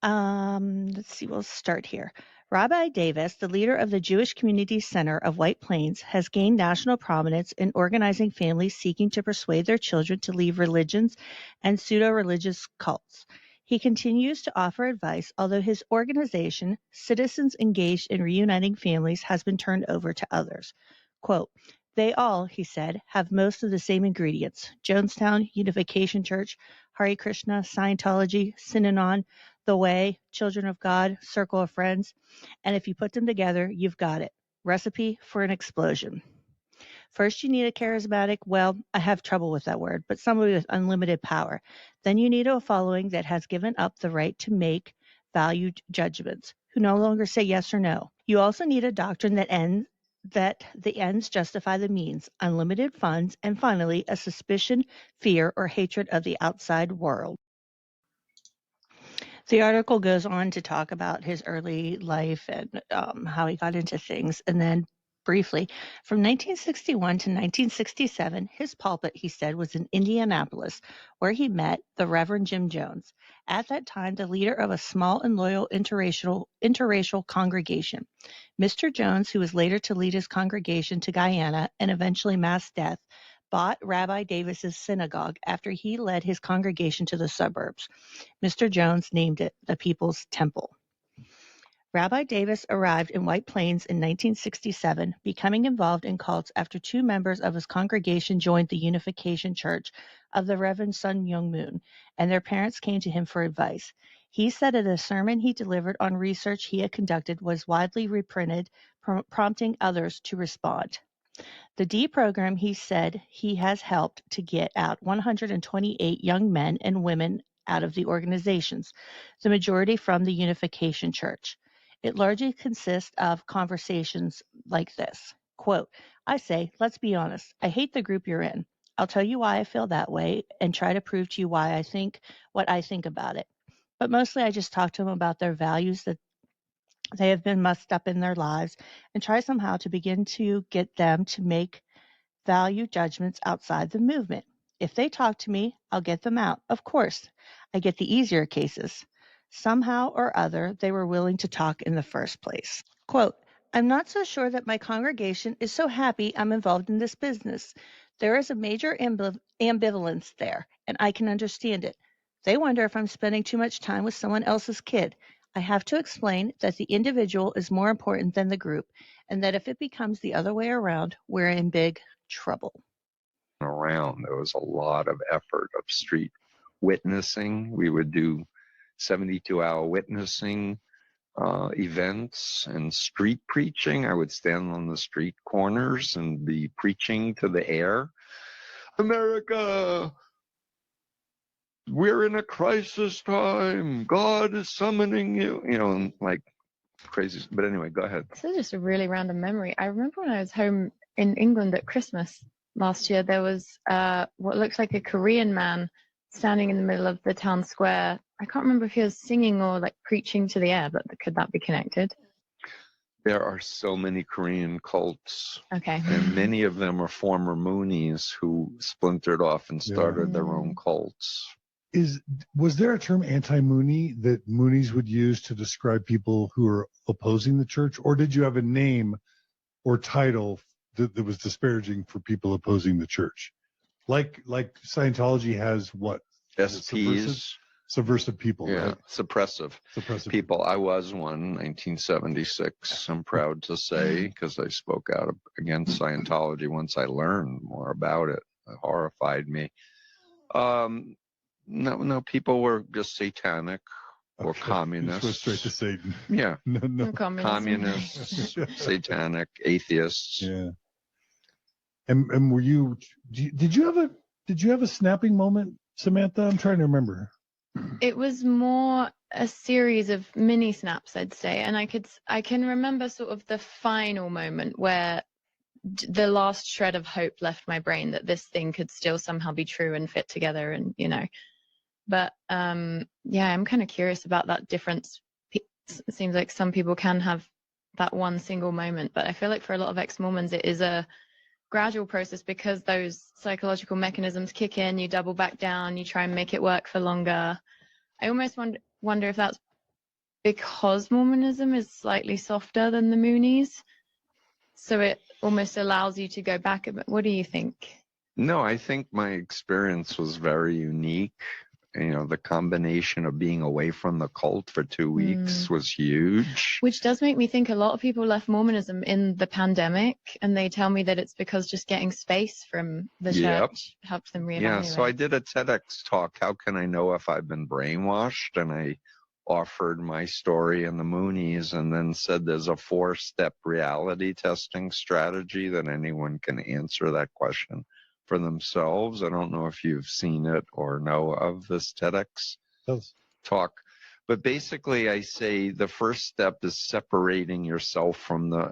Let's see, we'll start here. Rabbi Davis, the leader of the Jewish Community Center of White Plains, has gained national prominence in organizing families seeking to persuade their children to leave religions and pseudo-religious cults. He continues to offer advice, although his organization, Citizens Engaged in Reuniting Families, has been turned over to others. Quote, they all, he said, have most of the same ingredients: Jonestown, Unification Church, Hare Krishna, Scientology, Synanon, The Way, Children of God, Circle of Friends. And if you put them together, you've got it. Recipe for an explosion. First, you need a charismatic, well, I have trouble with that word, but somebody with unlimited power. Then you need a following that has given up the right to make valued judgments, who no longer say yes or no. You also need a doctrine that the ends justify the means, unlimited funds, and finally, a suspicion, fear, or hatred of the outside world. The article goes on to talk about his early life and how he got into things. And then briefly, from 1961 to 1967, his pulpit, he said, was in Indianapolis, where he met the Reverend Jim Jones, at that time the leader of a small and loyal interracial congregation. Mr. Jones, who was later to lead his congregation to Guyana and eventually mass death, bought Rabbi Davis's synagogue after he led his congregation to the suburbs. Mr. Jones named it the People's Temple. Rabbi Davis arrived in White Plains in 1967, becoming involved in cults after two members of his congregation joined the Unification Church of the Reverend Sun Myung Moon, and their parents came to him for advice. He said that a sermon he delivered on research he had conducted was widely reprinted, prompting others to respond. The D program, he said, he has helped to get out 128 young men and women out of the organizations, the majority from the Unification Church. It largely consists of conversations like this. Quote, I say, let's be honest. I hate the group you're in. I'll tell you why I feel that way and try to prove to you why I think what I think about it. But mostly I just talk to them about their values, that they have been messed up in their lives, and try somehow to begin to get them to make value judgments outside the movement. If they talk to me, I'll get them out. Of course, I get the easier cases. Somehow or other, they were willing to talk in the first place. Quote, I'm not so sure that my congregation is so happy I'm involved in this business. There is a major ambivalence there, and I can understand it. They wonder if I'm spending too much time with someone else's kid. I have to explain that the individual is more important than the group, and that if it becomes the other way around, we're in big trouble. Around, there was a lot of effort of street witnessing. We would do 72-hour witnessing events and street preaching. I would stand on the street corners and be preaching to the air. America, we're in a crisis time. God is summoning you. You know, like crazy. But anyway, go ahead. This is just a really random memory. I remember when I was home in England at Christmas last year, there was what looks like a Korean man standing in the middle of the town square. I can't remember if he was singing or like preaching to the air, but could that be connected? There are so many Korean cults. Okay. And many of them are former Moonies who splintered off and started their own cults. Was there a term anti-Mooney that Moonies would use to describe people who are opposing the church? Or did you have a name or title that was disparaging for people opposing the church? Like Scientology has what? SPs. Subversive people, yeah, right? Suppressive people. I was one in 1976, I'm proud to say, because I spoke out against Scientology once I learned more about it. It horrified me. No, people were just satanic or communists. You just went straight to Satan. Yeah. No. Communists, satanic, atheists. Yeah. And were you? Did you have a snapping moment, Samantha? I'm trying to remember. It was more a series of mini snaps, I'd say, and I can remember sort of the final moment where the last shred of hope left my brain that this thing could still somehow be true and fit together, and But yeah, I'm kind of curious about that difference. It seems like some people can have that one single moment, but I feel like for a lot of ex-Mormons, it is a gradual process because those psychological mechanisms kick in, you double back down, you try and make it work for longer. I almost wonder if that's because Mormonism is slightly softer than the Moonies, so it almost allows you to go back a bit. What do you think? No, I think my experience was very unique. The combination of being away from the cult for 2 weeks was huge. Which does make me think a lot of people left Mormonism in the pandemic, and they tell me that it's because just getting space from the church helped them reevaluate. Yeah, so I did a TEDx talk, How Can I Know If I've Been Brainwashed? And I offered my story and the Moonies, and then said there's a 4-step reality testing strategy that anyone can answer that question for themselves. I don't know if you've seen it or know of this TEDx talk, but basically I say the first step is separating yourself from the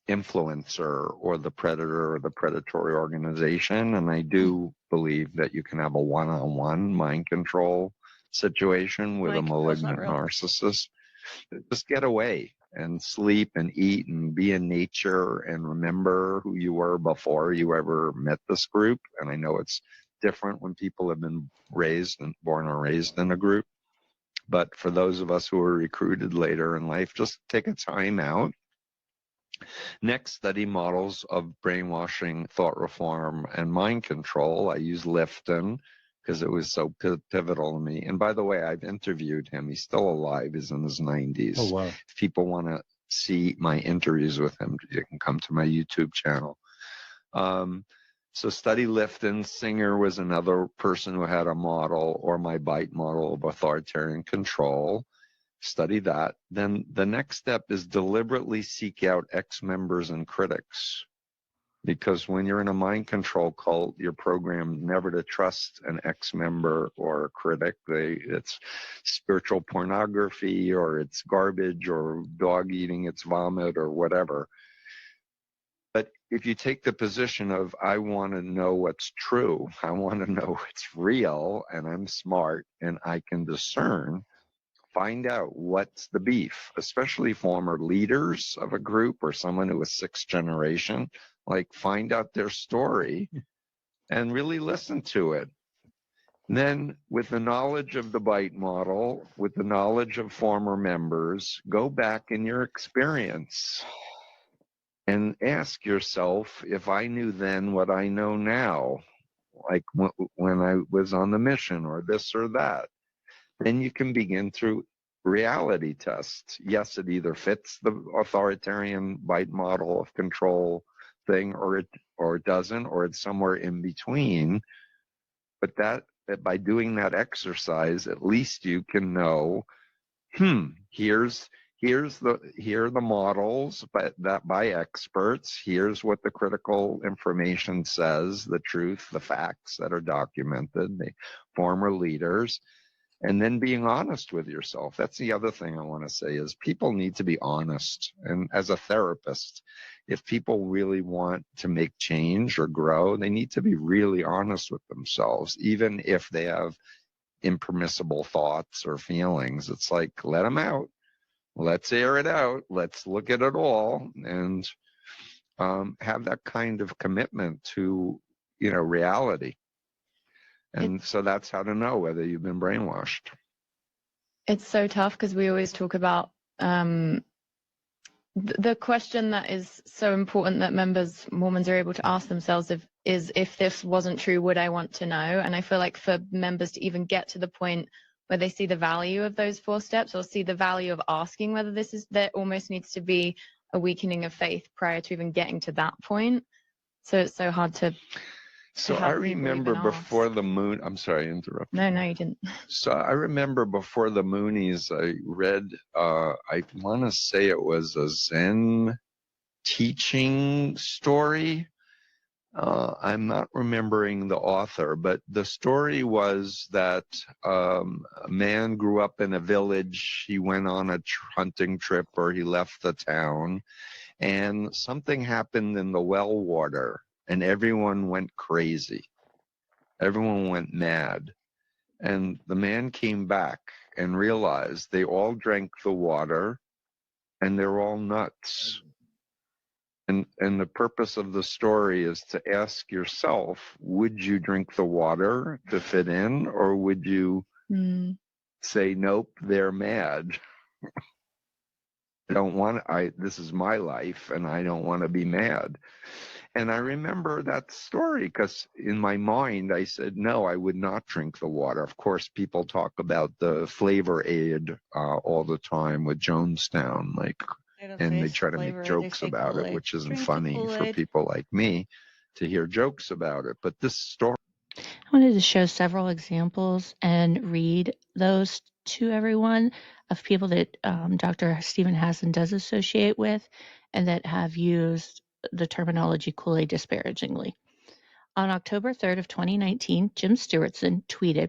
influencer or the predator or the predatory organization. And I do believe that you can have a one-on-one mind control situation with a malignant narcissist. Just get away and sleep and eat and be in nature and remember who you were before you ever met this group. And I know it's different when people have been born or raised in a group. But for those of us who are recruited later in life, just take a time out. Next, study models of brainwashing, thought reform, and mind control. I use Lifton because it was so pivotal to me. And by the way, I've interviewed him. He's still alive. He's in his 90s. Oh, wow. If people want to see my interviews with him, you can come to my YouTube channel. So study Lifton. Singer was another person who had a model, or my bite model of authoritarian control. Study that. Then the next step is deliberately seek out ex-members and critics. Because when you're in a mind control cult, you're programmed never to trust an ex-member or a critic. It's spiritual pornography, or it's garbage, or dog eating its vomit, or whatever. But if you take the position of, I want to know what's true, I want to know what's real, and I'm smart, and I can discern, find out what's the beef, especially former leaders of a group or someone who was 6th generation. Like, find out their story and really listen to it. Then, with the knowledge of the bite model, with the knowledge of former members, go back in your experience and ask yourself, if I knew then what I know now, like when I was on the mission or this or that, then you can begin through reality tests. Yes, it either fits the authoritarian bite model of control thing, or it doesn't, or it's somewhere in between. But that by doing that exercise, at least you can know, here are the models by experts. Here's what the critical information says, the truth, the facts that are documented, the former leaders, and then being honest with yourself. That's the other thing I want to say is people need to be honest. And as a therapist, if people really want to make change or grow, they need to be really honest with themselves, even if they have impermissible thoughts or feelings. It's like, let them out. Let's air it out. Let's look at it all and have that kind of commitment to, reality. And so that's how to know whether you've been brainwashed. It's so tough because we always talk about the question that is so important that Mormons are able to ask themselves is if this wasn't true, would I want to know? And I feel like for members to even get to the point where they see the value of those 4 steps or see the value of asking whether this is, there almost needs to be a weakening of faith prior to even getting to that point. So it's so hard to. So I remember before the moon, I'm sorry, I interrupted. No, you didn't. So I remember before the Moonies, I read, I want to say it was a Zen teaching story. I'm not remembering the author, but the story was that a man grew up in a village. He went on a hunting trip, or he left the town, and something happened in the well water. And everyone went crazy. Everyone went mad. And the man came back and realized they all drank the water and they're all nuts. And the purpose of the story is to ask yourself, would you drink the water to fit in, or would you say, nope, they're mad? This is my life and I don't want to be mad. And I remember that story because in my mind, I said, no, I would not drink the water. Of course, people talk about the flavor aid all the time with Jonestown, and they try to make jokes about it, which isn't funny for people like me to hear jokes about it. But this story. I wanted to show several examples and read those to everyone of people that Dr. Stephen Hassan does associate with and that have used the terminology Kool-Aid disparagingly. On October 3rd of 2019, Jim Stewartson tweeted,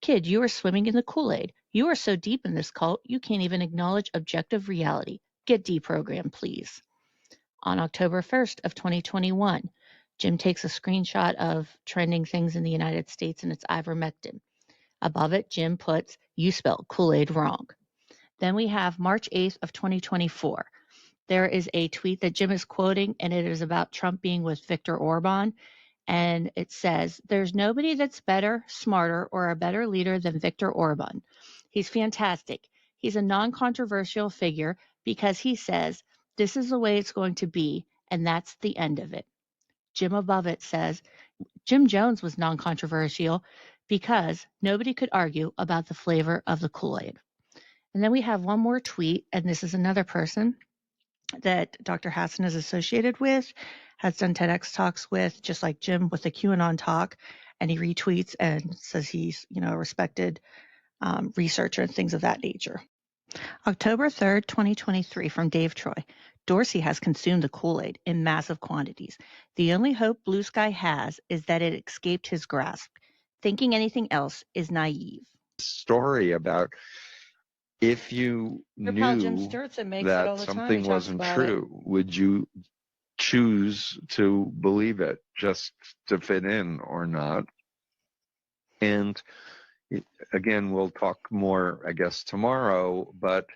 "Kid, you are swimming in the Kool-Aid. You are so deep in this cult, you can't even acknowledge objective reality. Get deprogrammed, please." On October 1st of 2021, Jim takes a screenshot of trending things in the United States and it's ivermectin. Above it, Jim puts, "You spelled Kool-Aid wrong." Then we have March 8th of 2024. There is a tweet that Jim is quoting, and it is about Trump being with Viktor Orban. And it says, "There's nobody that's better, smarter, or a better leader than Viktor Orban. He's fantastic. He's a non-controversial figure because he says, this is the way it's going to be, and that's the end of it." Jim above it says, "Jim Jones was non-controversial because nobody could argue about the flavor of the Kool-Aid." And then we have one more tweet, and this is another person that Dr. Hassan is associated with, has done TEDx talks with, just like Jim with the QAnon talk, and he retweets and says he's, a respected researcher and things of that nature. October 3rd, 2023, from Dave Troy. "Dorsey has consumed the Kool-Aid in massive quantities. The only hope Blue Sky has is that it escaped his grasp. Thinking anything else is naive." Story about if you knew that something wasn't true, would you choose to believe it just to fit in or not? And again, we'll talk more, I guess, tomorrow, but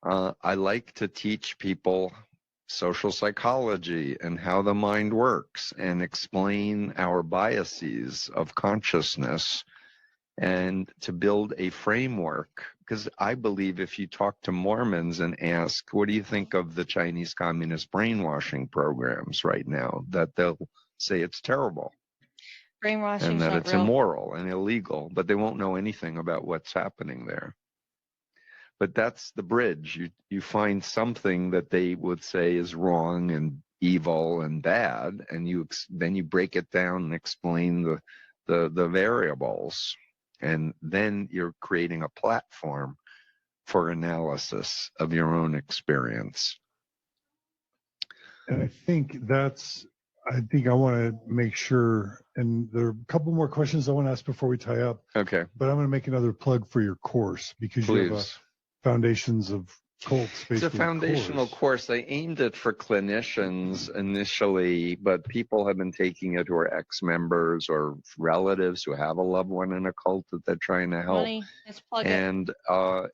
I like to teach people social psychology and how the mind works and explain our biases of consciousness and to build a framework. Because I believe if you talk to Mormons and ask, what do you think of the Chinese Communist brainwashing programs right now, that they'll say it's terrible Brainwashing and is that not it's real. immoral and illegal, but they won't know anything about what's happening there. But that's the bridge. You find something that they would say is wrong and evil and bad, and then you break it down and explain the variables, and then you're creating a platform for analysis of your own experience. And I think I want to make sure, and there are a couple more questions I want to ask before we tie up. Okay. But I'm going to make another plug for your course, because you have a Foundations of Cults. It's a foundational course. I aimed it for clinicians initially, but people have been taking it who are ex-members or relatives who have a loved one in a cult that they're trying to help. Money, let's plug it. And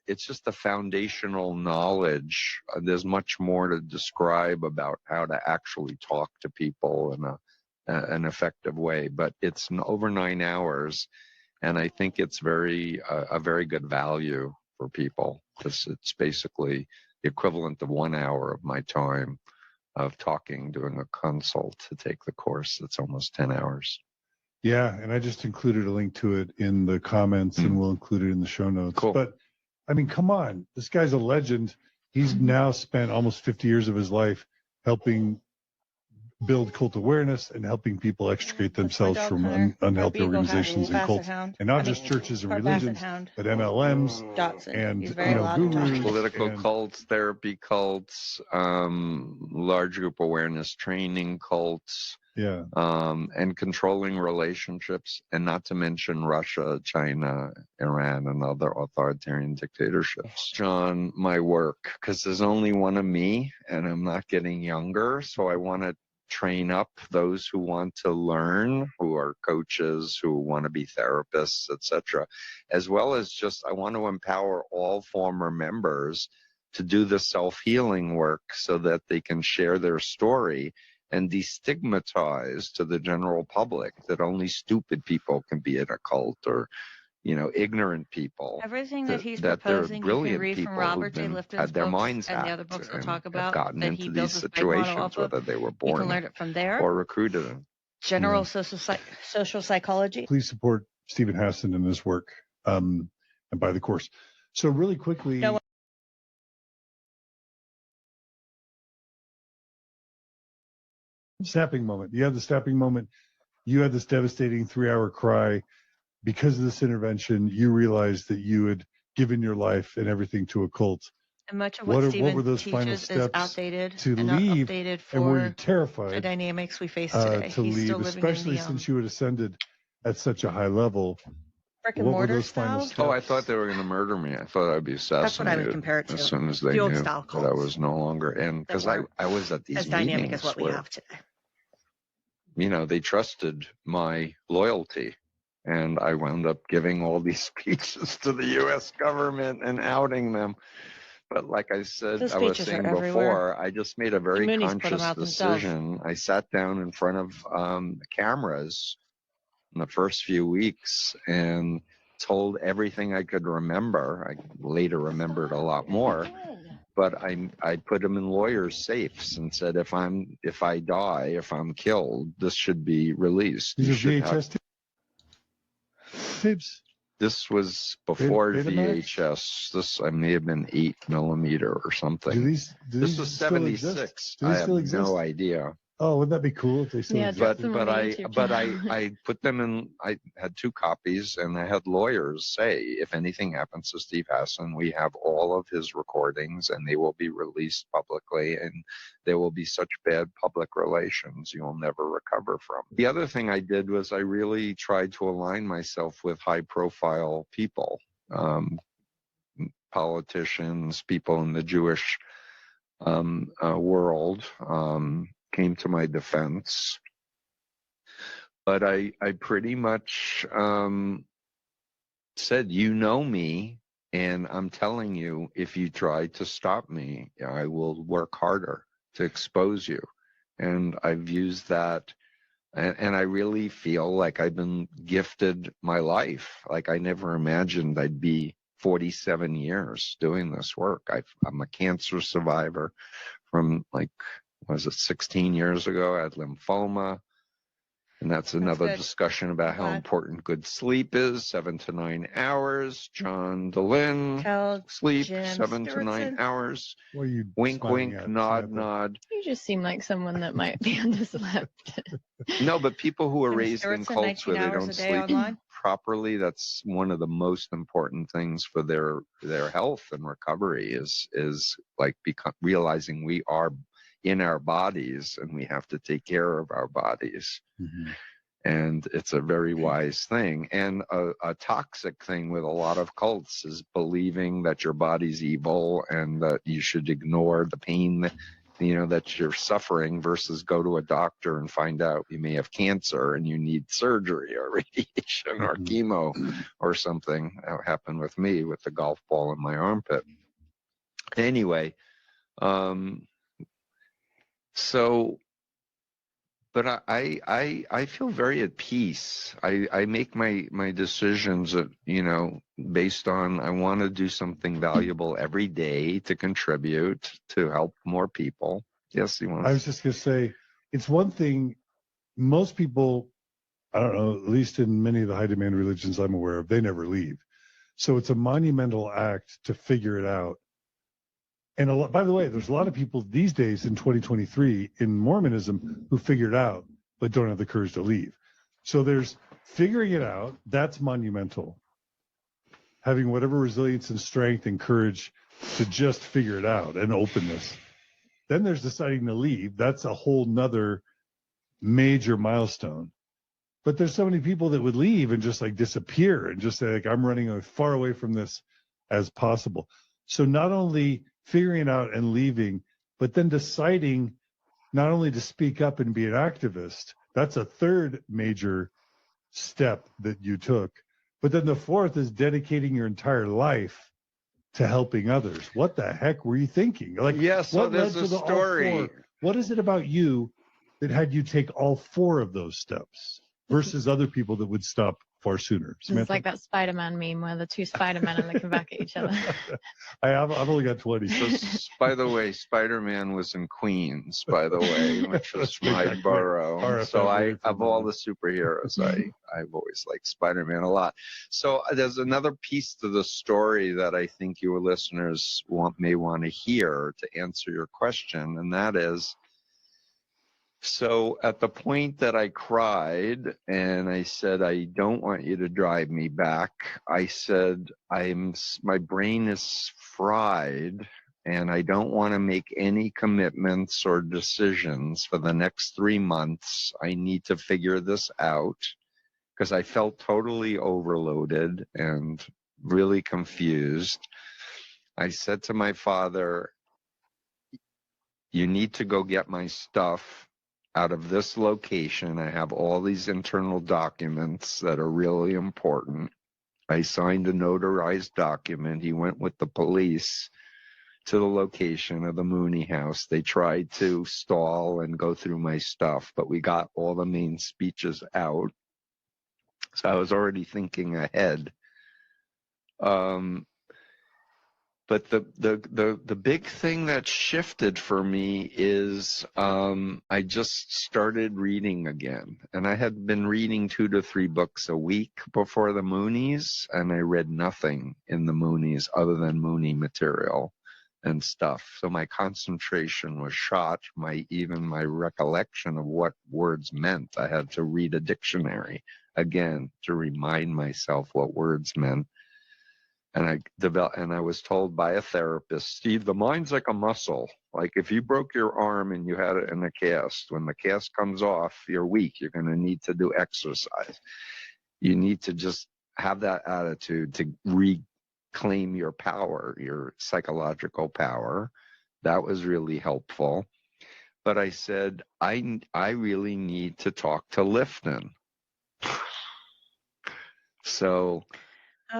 it's just the foundational knowledge. There's much more to describe about how to actually talk to people in an effective way. But it's over 9 hours, and I think it's a very good value for people, because it's basically the equivalent of 1 hour of my time of talking, doing a consult to take the course. It's almost 10 hours. Yeah, and I just included a link to it in the comments, and we'll include it in the show notes. Cool. But, I mean, come on. This guy's a legend. He's now spent almost 50 years of his life helping build cult awareness and helping people extricate themselves from unhealthy organizations and cults, and not just churches and religions, but MLMs and gurus, political cults, therapy cults, large group awareness training cults, and controlling relationships, and not to mention Russia, China, Iran, and other authoritarian dictatorships. John, my work, because there's only one of me, and I'm not getting younger, so I want to train up those who want to learn, who are coaches, who want to be therapists, etc., as well as just I want to empower all former members to do the self-healing work so that they can share their story and destigmatize to the general public that only stupid people can be in a cult, or ignorant people. Everything that he's that proposing, they're you brilliant can read people from Robert J. who've Lifton's had their books minds and the hacked other books we'll and talk have about gotten that into he these builds his big model situations, off of. whether they were You born can learn it from there. or recruited in. General social psychology. Please support Stephen Hassan in his work, and buy the course. So really quickly. Snapping moment. You had the snapping moment. You had this devastating 3-hour cry. Because of this intervention, you realized that you had given your life and everything to a cult. And much of what Stephen were those final teaches is steps outdated to and not leave? updated And were you for terrified the dynamics we face today. to He's leave, still living especially in the since you had ascended at such a high level? brick and What were mortar those final style. steps? Oh, I thought they were going to murder me. I thought I'd be assassinated. That's what I would compare it to. As soon as they The old knew style that I cults was no longer in, because I was at these as meetings dynamic as what we where, have today. they trusted my loyalty. And I wound up giving all these speeches to the U.S. government and outing them. But like I said, Those I was speeches are saying everywhere. before, I just made a very Moonies put 'em conscious out themselves. decision. I sat down in front of cameras in the first few weeks and told everything I could remember. I later remembered a lot more. But I put them in lawyers' safes and said, if I die, if I'm killed, this should be released. These You are should VHS tapes. This was before Betamax? VHS. This I may have been 8mm or something. Do these This was still exist? 76. Do they I have still exist? no idea. Oh, wouldn't that be cool if they still Yeah, existed? drop them on the YouTube channel. I put them in. I had 2 copies, and I had lawyers say, if anything happens to Steve Hassan, we have all of his recordings, and they will be released publicly, and there will be such bad public relations you'll never recover from. The other thing I did was I really tried to align myself with high-profile people, politicians, people in the Jewish world. Came to my defense, but I pretty much said, me, and I'm telling you, if you try to stop me, I will work harder to expose you. And I've used that, and I really feel like I've been gifted my life. Like I never imagined I'd be 47 years doing this work. I'm a cancer survivor from 16 years ago. I had lymphoma. And that's another good. discussion about how Glad. important good sleep is, 7 to 9 hours. John DeLynn, Tell sleep, Jim 7 to 9 Stewartson. hours. What are you Wink, smiling wink, at, nod, Samantha? nod. You just seem like someone that might be underslept. No, but people who are Jim raised in Stewartson, cults where 19 they hours don't a day sleep online. properly, that's one of the most important things for their health and recovery is like realizing we are in our bodies and we have to take care of our bodies. Mm-hmm. And it's a very wise thing. And a toxic thing with a lot of cults is believing that your body's evil and that you should ignore the pain that you're suffering versus go to a doctor and find out you may have cancer and you need surgery or radiation or chemo or something. That happened with me with the golf ball in my armpit. Anyway, but I feel very at peace. I make my decisions, based on I want to do something valuable every day to contribute to help more people. Yes, you want. I was just going to say, it's one thing. Most people, I don't know, at least in many of the high demand religions I'm aware of, they never leave. So it's a monumental act to figure it out. And by the way, there's a lot of people these days in 2023 in Mormonism who figured it out, but don't have the courage to leave. So there's figuring it out. That's monumental. Having whatever resilience and strength and courage to just figure it out and openness. Then there's deciding to leave. That's a whole nother major milestone. But there's so many people that would leave and just disappear and just say, I'm running as far away from this as possible. So not only figuring it out and leaving, but then deciding not only to speak up and be an activist. That's a third major step that you took. But then the fourth is dedicating your entire life to helping others. What the heck were you thinking? So what there's led a to all story. four? What is it about you that had you take all four of those steps versus other people that would stop far sooner? It's like that Spider-Man meme where the two Spider-Men are looking back at each other. I've only got 20. So, by the way, Spider-Man was in Queens, by the way, which was my borough. So of all the superheroes, I've always liked Spider-Man a lot. So there's another piece to the story that I think your listeners may want to hear to answer your question, and that is, so at the point that I cried and I said, I don't want you to drive me back, I said, my brain is fried and I don't want to make any commitments or decisions for the next 3 months. I need to figure this out because I felt totally overloaded and really confused. I said to my father, you need to go get my stuff out of this location. I have all these internal documents that are really important. I signed a notarized document. He went with the police to the location of the Mooney house. They tried to stall and go through my stuff, but we got all the main speeches out. So I was already thinking ahead. But the big thing that shifted for me is I just started reading again. And I had been reading 2 to 3 books a week before the Moonies, and I read nothing in the Moonies other than Mooney material and stuff. So my concentration was shot, even my recollection of what words meant. I had to read a dictionary again to remind myself what words meant. And I was told by a therapist, Steve, the mind's like a muscle. Like if you broke your arm and you had it in a cast, when the cast comes off, you're weak. You're going to need to do exercise. You need to just have that attitude to reclaim your power, your psychological power. That was really helpful. But I said, I really need to talk to Lifton. So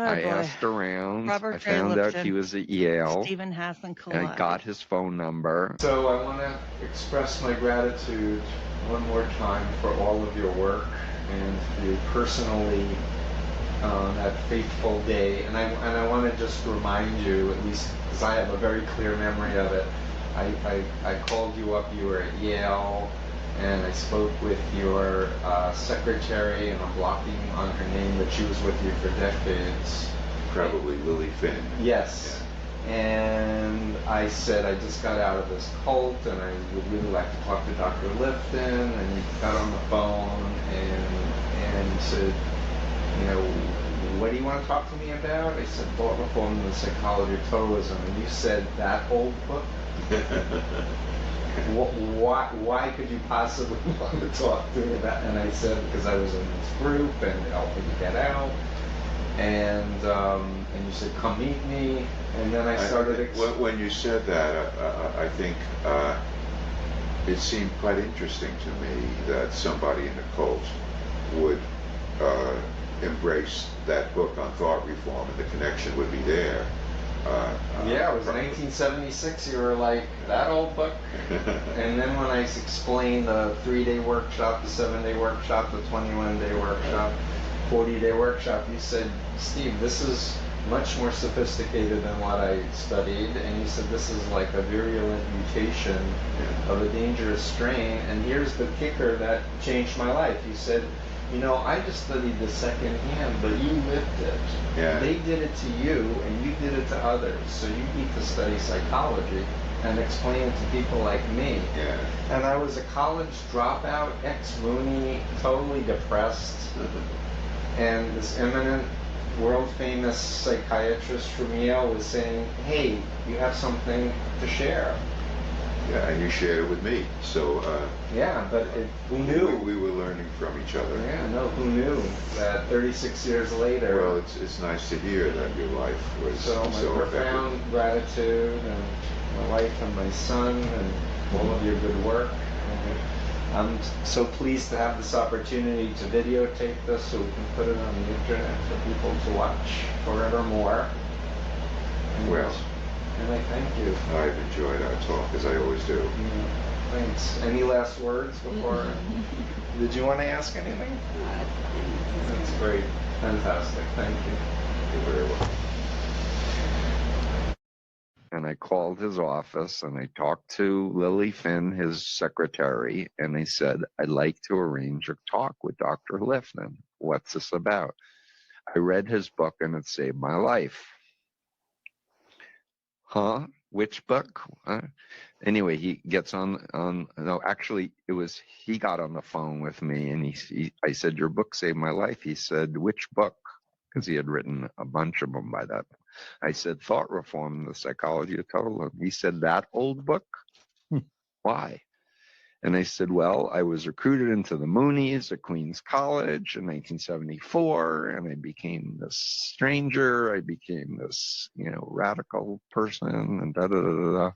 I boy. asked around. Robert I J. found out Lifton, he was at Yale. Stephen Hassan And I got his phone number. So I want to express my gratitude one more time for all of your work and for you personally on that fateful day. And I want to just remind you, at least because I have a very clear memory of it, I called you up, you were at Yale, and I spoke with your secretary, and I'm blocking on her name, but she was with you for decades. Probably Lily Finn. Yes. And I said I just got out of this cult and I would really like to talk to Dr. Lifton, and he got on the phone and said, you know, what do you want to talk to me about? I said, thought reform and the psychology of totalism. And you said, that old book? Why could you possibly want to talk to me about? And I said, because I was in this group and it helped me to get out. And you said, come meet me. And then I started. When you said that, I think it seemed quite interesting to me that somebody in a cult would embrace that book on thought reform, and the connection would be there. Yeah, it was 1976. You were like, that old book? And then when I explained the 3-day workshop, the 7-day workshop, the 21-day workshop, 40-day workshop, you said, Steve, this is much more sophisticated than what I studied. And you said, this is like a virulent mutation of a dangerous strain. And here's the kicker that changed my life. You said, you know, I just studied this secondhand, but you lived it. Yeah. They did it to you, and you did it to others. So you need to study psychology and explain it to people like me. Yeah. And I was a college dropout, ex-Rooney, totally depressed. And this eminent, world-famous psychiatrist from Yale was saying, hey, you have something to share. Yeah, and you shared it with me. So yeah, but who knew? We were learning from each other. Yeah, no, who knew that 36 years later? Well, it's nice to hear that your life was so my profound effective. Gratitude, and my wife and my son, and all of your good work. And I'm so pleased to have this opportunity to videotape this so we can put it on the internet for people to watch forevermore. And I thank you. I've enjoyed our talk, as I always do. Yeah, thanks. Any last words before? Did you want to ask anything? That's great. Fantastic. Thank you. You're very welcome. And I called his office and I talked to Lily Finn, his secretary, and I said, I'd like to arrange a talk with Dr. Lifton. What's this about? I read his book and it saved my life. Huh? Which book? Anyway, he gets no, actually, he got on the phone with me and I said, your book saved my life. He said, which book? Because he had written a bunch of them by that. I said, Thought Reform, the Psychology of Totalism. He said, that old book? Why? And I said, well, I was recruited into the Moonies at Queens College in 1974, and I became this stranger. I became this, radical person, and da-da-da-da-da.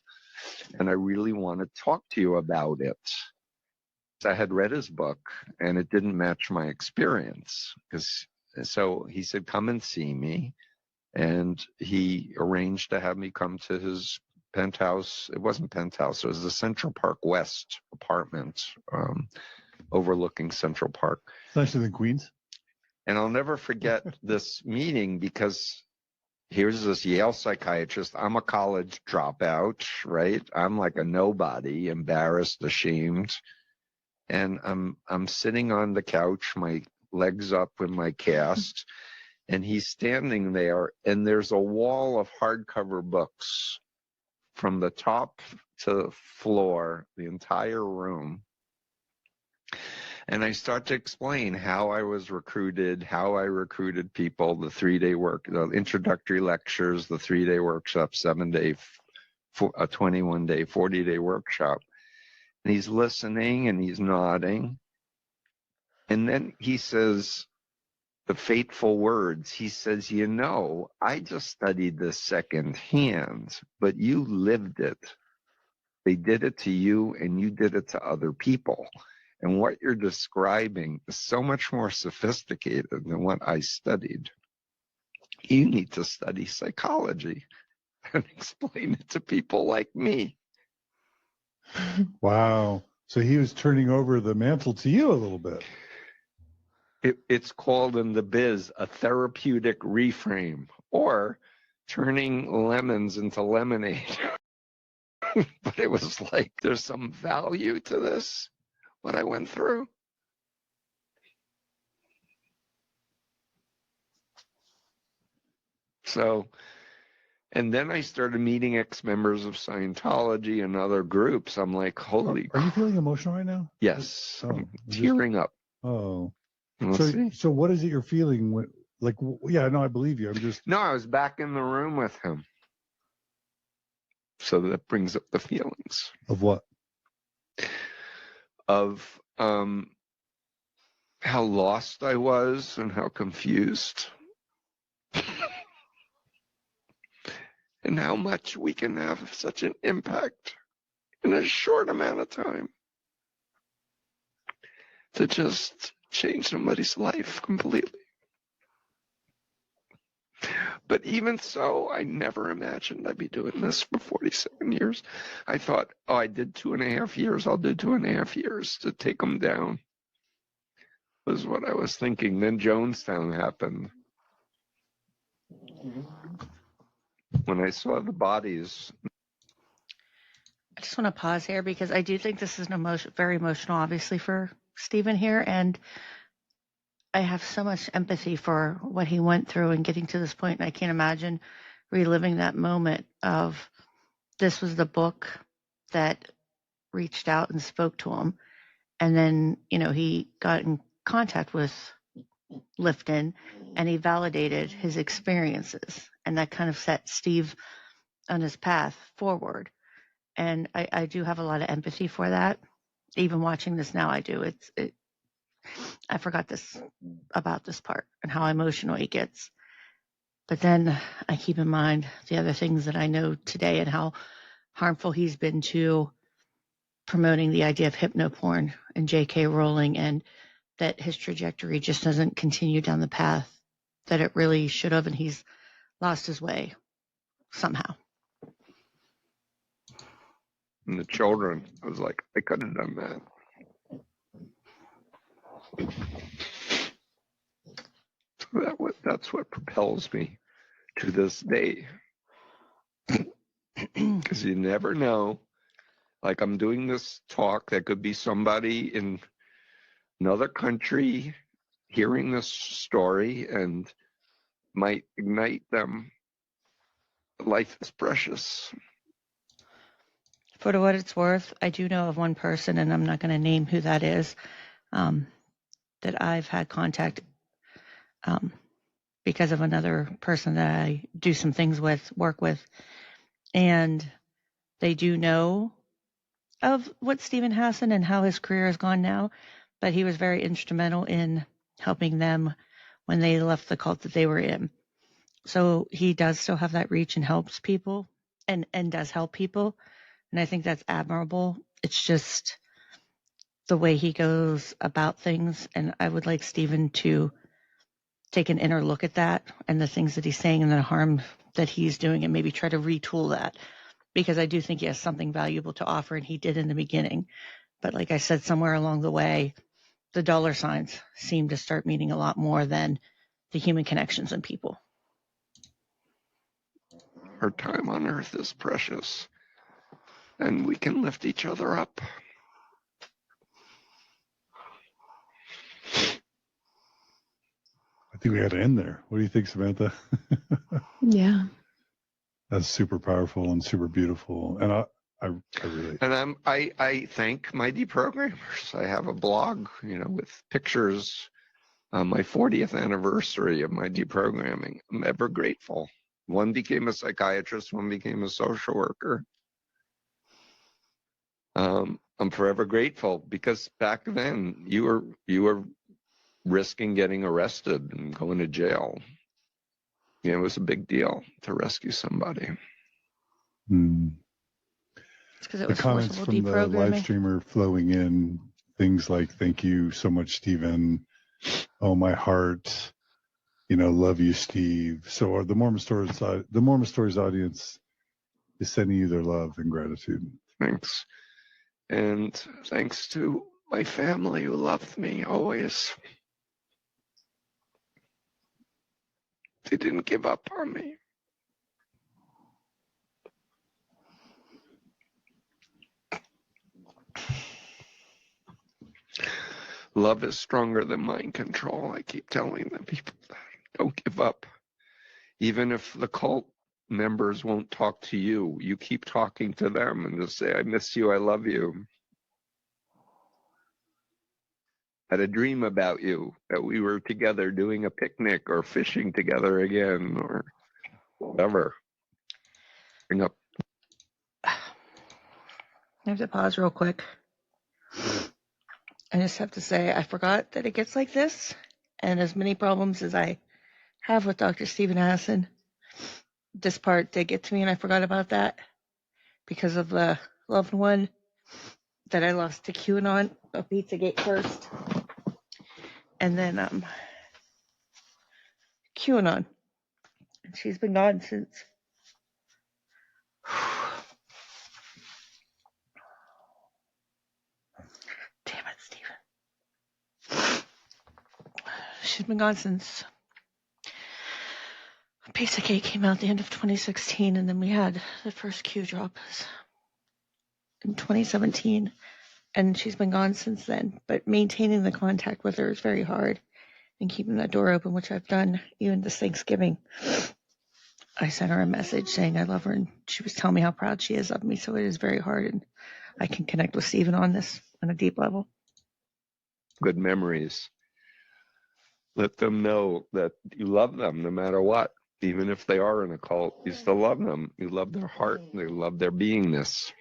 And I really want to talk to you about it. So I had read his book, and it didn't match my experience. So he said, come and see me. And he arranged to have me come to his penthouse. It wasn't penthouse. It was the Central Park West apartment overlooking Central Park. It's nicer than Queens. And I'll never forget this meeting because here's this Yale psychiatrist. I'm a college dropout, right? I'm like a nobody, embarrassed, ashamed. And I'm sitting on the couch, my legs up in my cast. And he's standing there, and there's a wall of hardcover books from the top to the floor, the entire room. And I start to explain how I was recruited, how I recruited people, the 3-day work, the introductory lectures, the 3-day workshop, 7-day, a 21-day, 40-day workshop. And he's listening and he's nodding. And then he says, the fateful words, he says, I just studied this secondhand, but you lived it. They did it to you and you did it to other people. And what you're describing is so much more sophisticated than what I studied. You need to study psychology and explain it to people like me. Wow. So he was turning over the mantle to you a little bit. It's called in the biz a therapeutic reframe, or turning lemons into lemonade. But it was like, there's some value to this, what I went through. So, and then I started meeting ex-members of Scientology and other groups. I'm like, holy. Are you feeling emotional right now? Yes. Oh, I'm tearing up. Oh. Let's see. So what is it you're feeling? Like, yeah, no, I believe you. I'm just. No, I was back in the room with him. So that brings up the feelings. Of what? Of how lost I was and how confused. And how much we can have such an impact in a short amount of time to just change somebody's life completely. But even so, I never imagined I'd be doing this for 47 years. I thought, oh, I did 2.5 years. I'll do 2.5 years to take them down. Was what I was thinking. Then Jonestown happened. When I saw the bodies. I just want to pause here because I do think this is very emotional, obviously, for Stephen here. And I have so much empathy for what he went through and getting to this point. And I can't imagine reliving that moment of this was the book that reached out and spoke to him. And then, he got in contact with Lifton and he validated his experiences. And that kind of set Steve on his path forward. And I do have a lot of empathy for that. Even watching this now, I do. I forgot about this part and how emotional he gets. But then I keep in mind the other things that I know today and how harmful he's been to promoting the idea of hypnoporn and J.K. Rowling, and that his trajectory just doesn't continue down the path that it really should have, and he's lost his way somehow. And the children, I was like, I could have done that. So that's what propels me to this day. Because you never know. Like, I'm doing this talk that could be somebody in another country hearing this story and might ignite them. Life is precious. For what it's worth, I do know of one person, and I'm not going to name who that is, that I've had contact because of another person that I do some things with, work with, and they do know of what Stephen Hassan and how his career has gone now, but he was very instrumental in helping them when they left the cult that they were in. So he does still have that reach and helps people and does help people. And I think that's admirable. It's just the way he goes about things. And I would like Stephen to take an inner look at that and the things that he's saying and the harm that he's doing, and maybe try to retool that, because I do think he has something valuable to offer, and he did in the beginning. But like I said, somewhere along the way, the dollar signs seem to start meaning a lot more than the human connections in people. Our time on earth is precious, and we can lift each other up. I think we had to end there. What do you think, Samantha? Yeah. That's super powerful and super beautiful. And I really. And I thank my deprogrammers. I have a blog, with pictures on my 40th anniversary of my deprogramming. I'm ever grateful. One became a psychiatrist, one became a social worker. I'm forever grateful, because back then you were risking getting arrested and going to jail. It was a big deal to rescue somebody. Mm. It's because it The was comments forcible from the live deprogramming. streamer flowing in, things like, thank you so much, Stephen. Oh, my heart. love you, Steve. So the Mormon Stories audience is sending you their love and gratitude. Thanks. And thanks to my family who loved me always. They didn't give up on me. Love is stronger than mind control. I keep telling the people that. Don't give up. Even if the cult members won't talk to you, you keep talking to them and just say, I miss you, I love you. Had a dream about you, that we were together doing a picnic or fishing together again or whatever. Bring up. I have to pause real quick. I just have to say, I forgot that it gets like this. And as many problems as I have with Dr. Stephen Hassan, this part did get to me, and I forgot about that because of the loved one that I lost to QAnon, Pizzagate first. And then QAnon. And she's been gone since. Damn it, Stephen. She's been gone since Pizzagate came out at the end of 2016, and then we had the first Q drop in 2017. And she's been gone since then. But maintaining the contact with her is very hard. And keeping that door open, which I've done even this Thanksgiving. I sent her a message saying I love her, and she was telling me how proud she is of me. So it is very hard, and I can connect with Stephen on this on a deep level. Good memories. Let them know that you love them no matter what. Even if they are in a cult, you still love them. You love their heart. You love their beingness.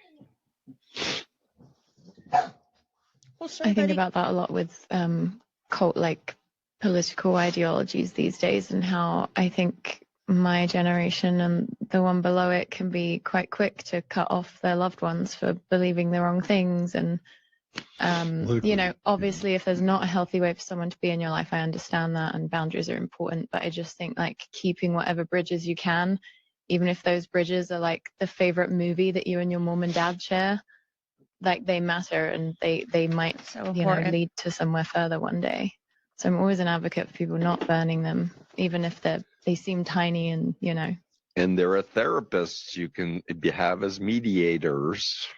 I think about that a lot with cult-like political ideologies these days, and how I think my generation and the one below it can be quite quick to cut off their loved ones for believing the wrong things. And obviously if there's not a healthy way for someone to be in your life, I understand that, and boundaries are important, but I just think like keeping whatever bridges you can, even if those bridges are like the favorite movie that you and your mom and dad share, like they matter, and they might lead to somewhere further one day. So I'm always an advocate for people not burning them, even if they seem tiny and And there are therapists you can have as mediators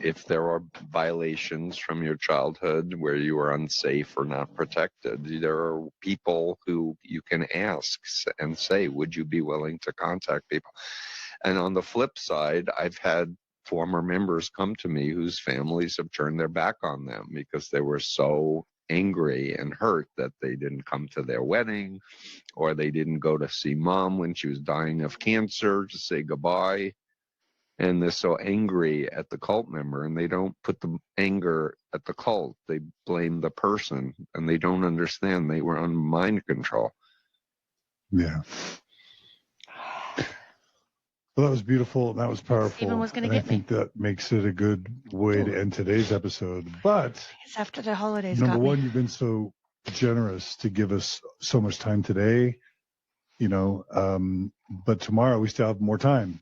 if there are violations from your childhood where you were unsafe or not protected. There are people who you can ask and say, would you be willing to contact people? And on the flip side, I've had former members come to me whose families have turned their back on them because they were so angry and hurt that they didn't come to their wedding, or they didn't go to see mom when she was dying of cancer to say goodbye. And they're so angry at the cult member, and they don't put the anger at the cult. They blame the person, and they don't understand they were on mind control. Yeah. Well, that was beautiful. That was powerful. Stephen was going to I get me. think that makes it a good way to end today's episode. But It's after the holidays. number got one, me. you've been so generous to give us so much time today. But tomorrow we still have more time.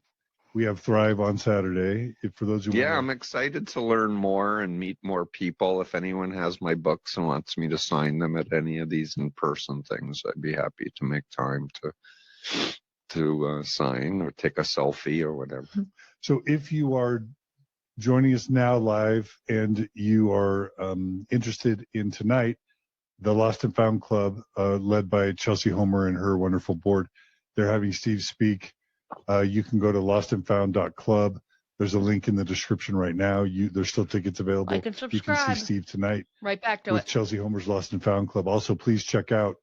We have Thrive on Saturday. For those who I'm excited to learn more and meet more people. If anyone has my books and wants me to sign them at any of these in-person things, I'd be happy to make time to sign or take a selfie or whatever. So if you are joining us now live and you are interested in tonight, the Lost and Found Club, led by Chelsea Homer and her wonderful board, they're having Steve speak. You can go to lostandfound.club. There's a link in the description right now. There's still tickets available. Like and You can subscribe. see Steve tonight Right back to with it. Chelsea Homer's Lost and Found Club. Also, please check out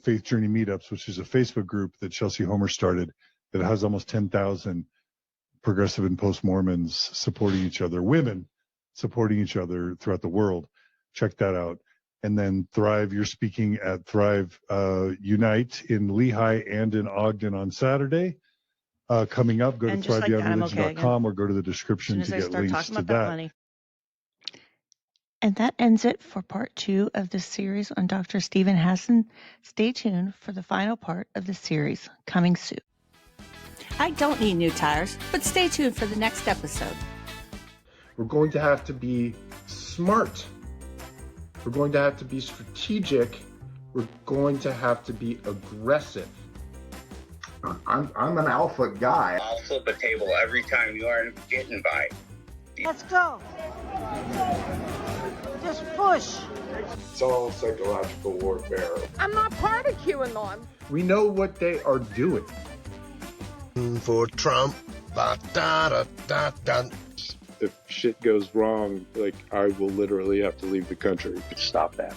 Faith Journey Meetups, which is a Facebook group that Chelsea Homer started that has almost 10,000 progressive and post-Mormons supporting each other, women supporting each other throughout the world. Check that out. And then Thrive, you're speaking at Thrive Unite in Lehigh and in Ogden on Saturday. Coming up, go to And just like that, I'm okay thrivebeyondreligion.com or go to the description As soon to as I get start links talking to about that that. money. And that ends it for part 2 of this series on Dr. Stephen Hassan. Stay tuned for the final part of the series coming soon. I don't need new tires, but stay tuned for the next episode. We're going to have to be smart. We're going to have to be strategic. We're going to have to be aggressive. I'm an alpha guy. I'll flip a table every time you aren't getting by. Let's go. Just push. It's all psychological warfare. I'm not part of QAnon. We know what they are doing. For Trump. If shit goes wrong, like, I will literally have to leave the country. Stop that.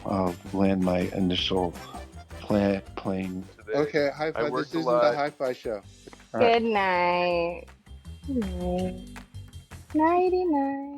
I'll land my initial plane. Okay, high five. This isn't the hi-fi show. Good night. Good night. Nighty night.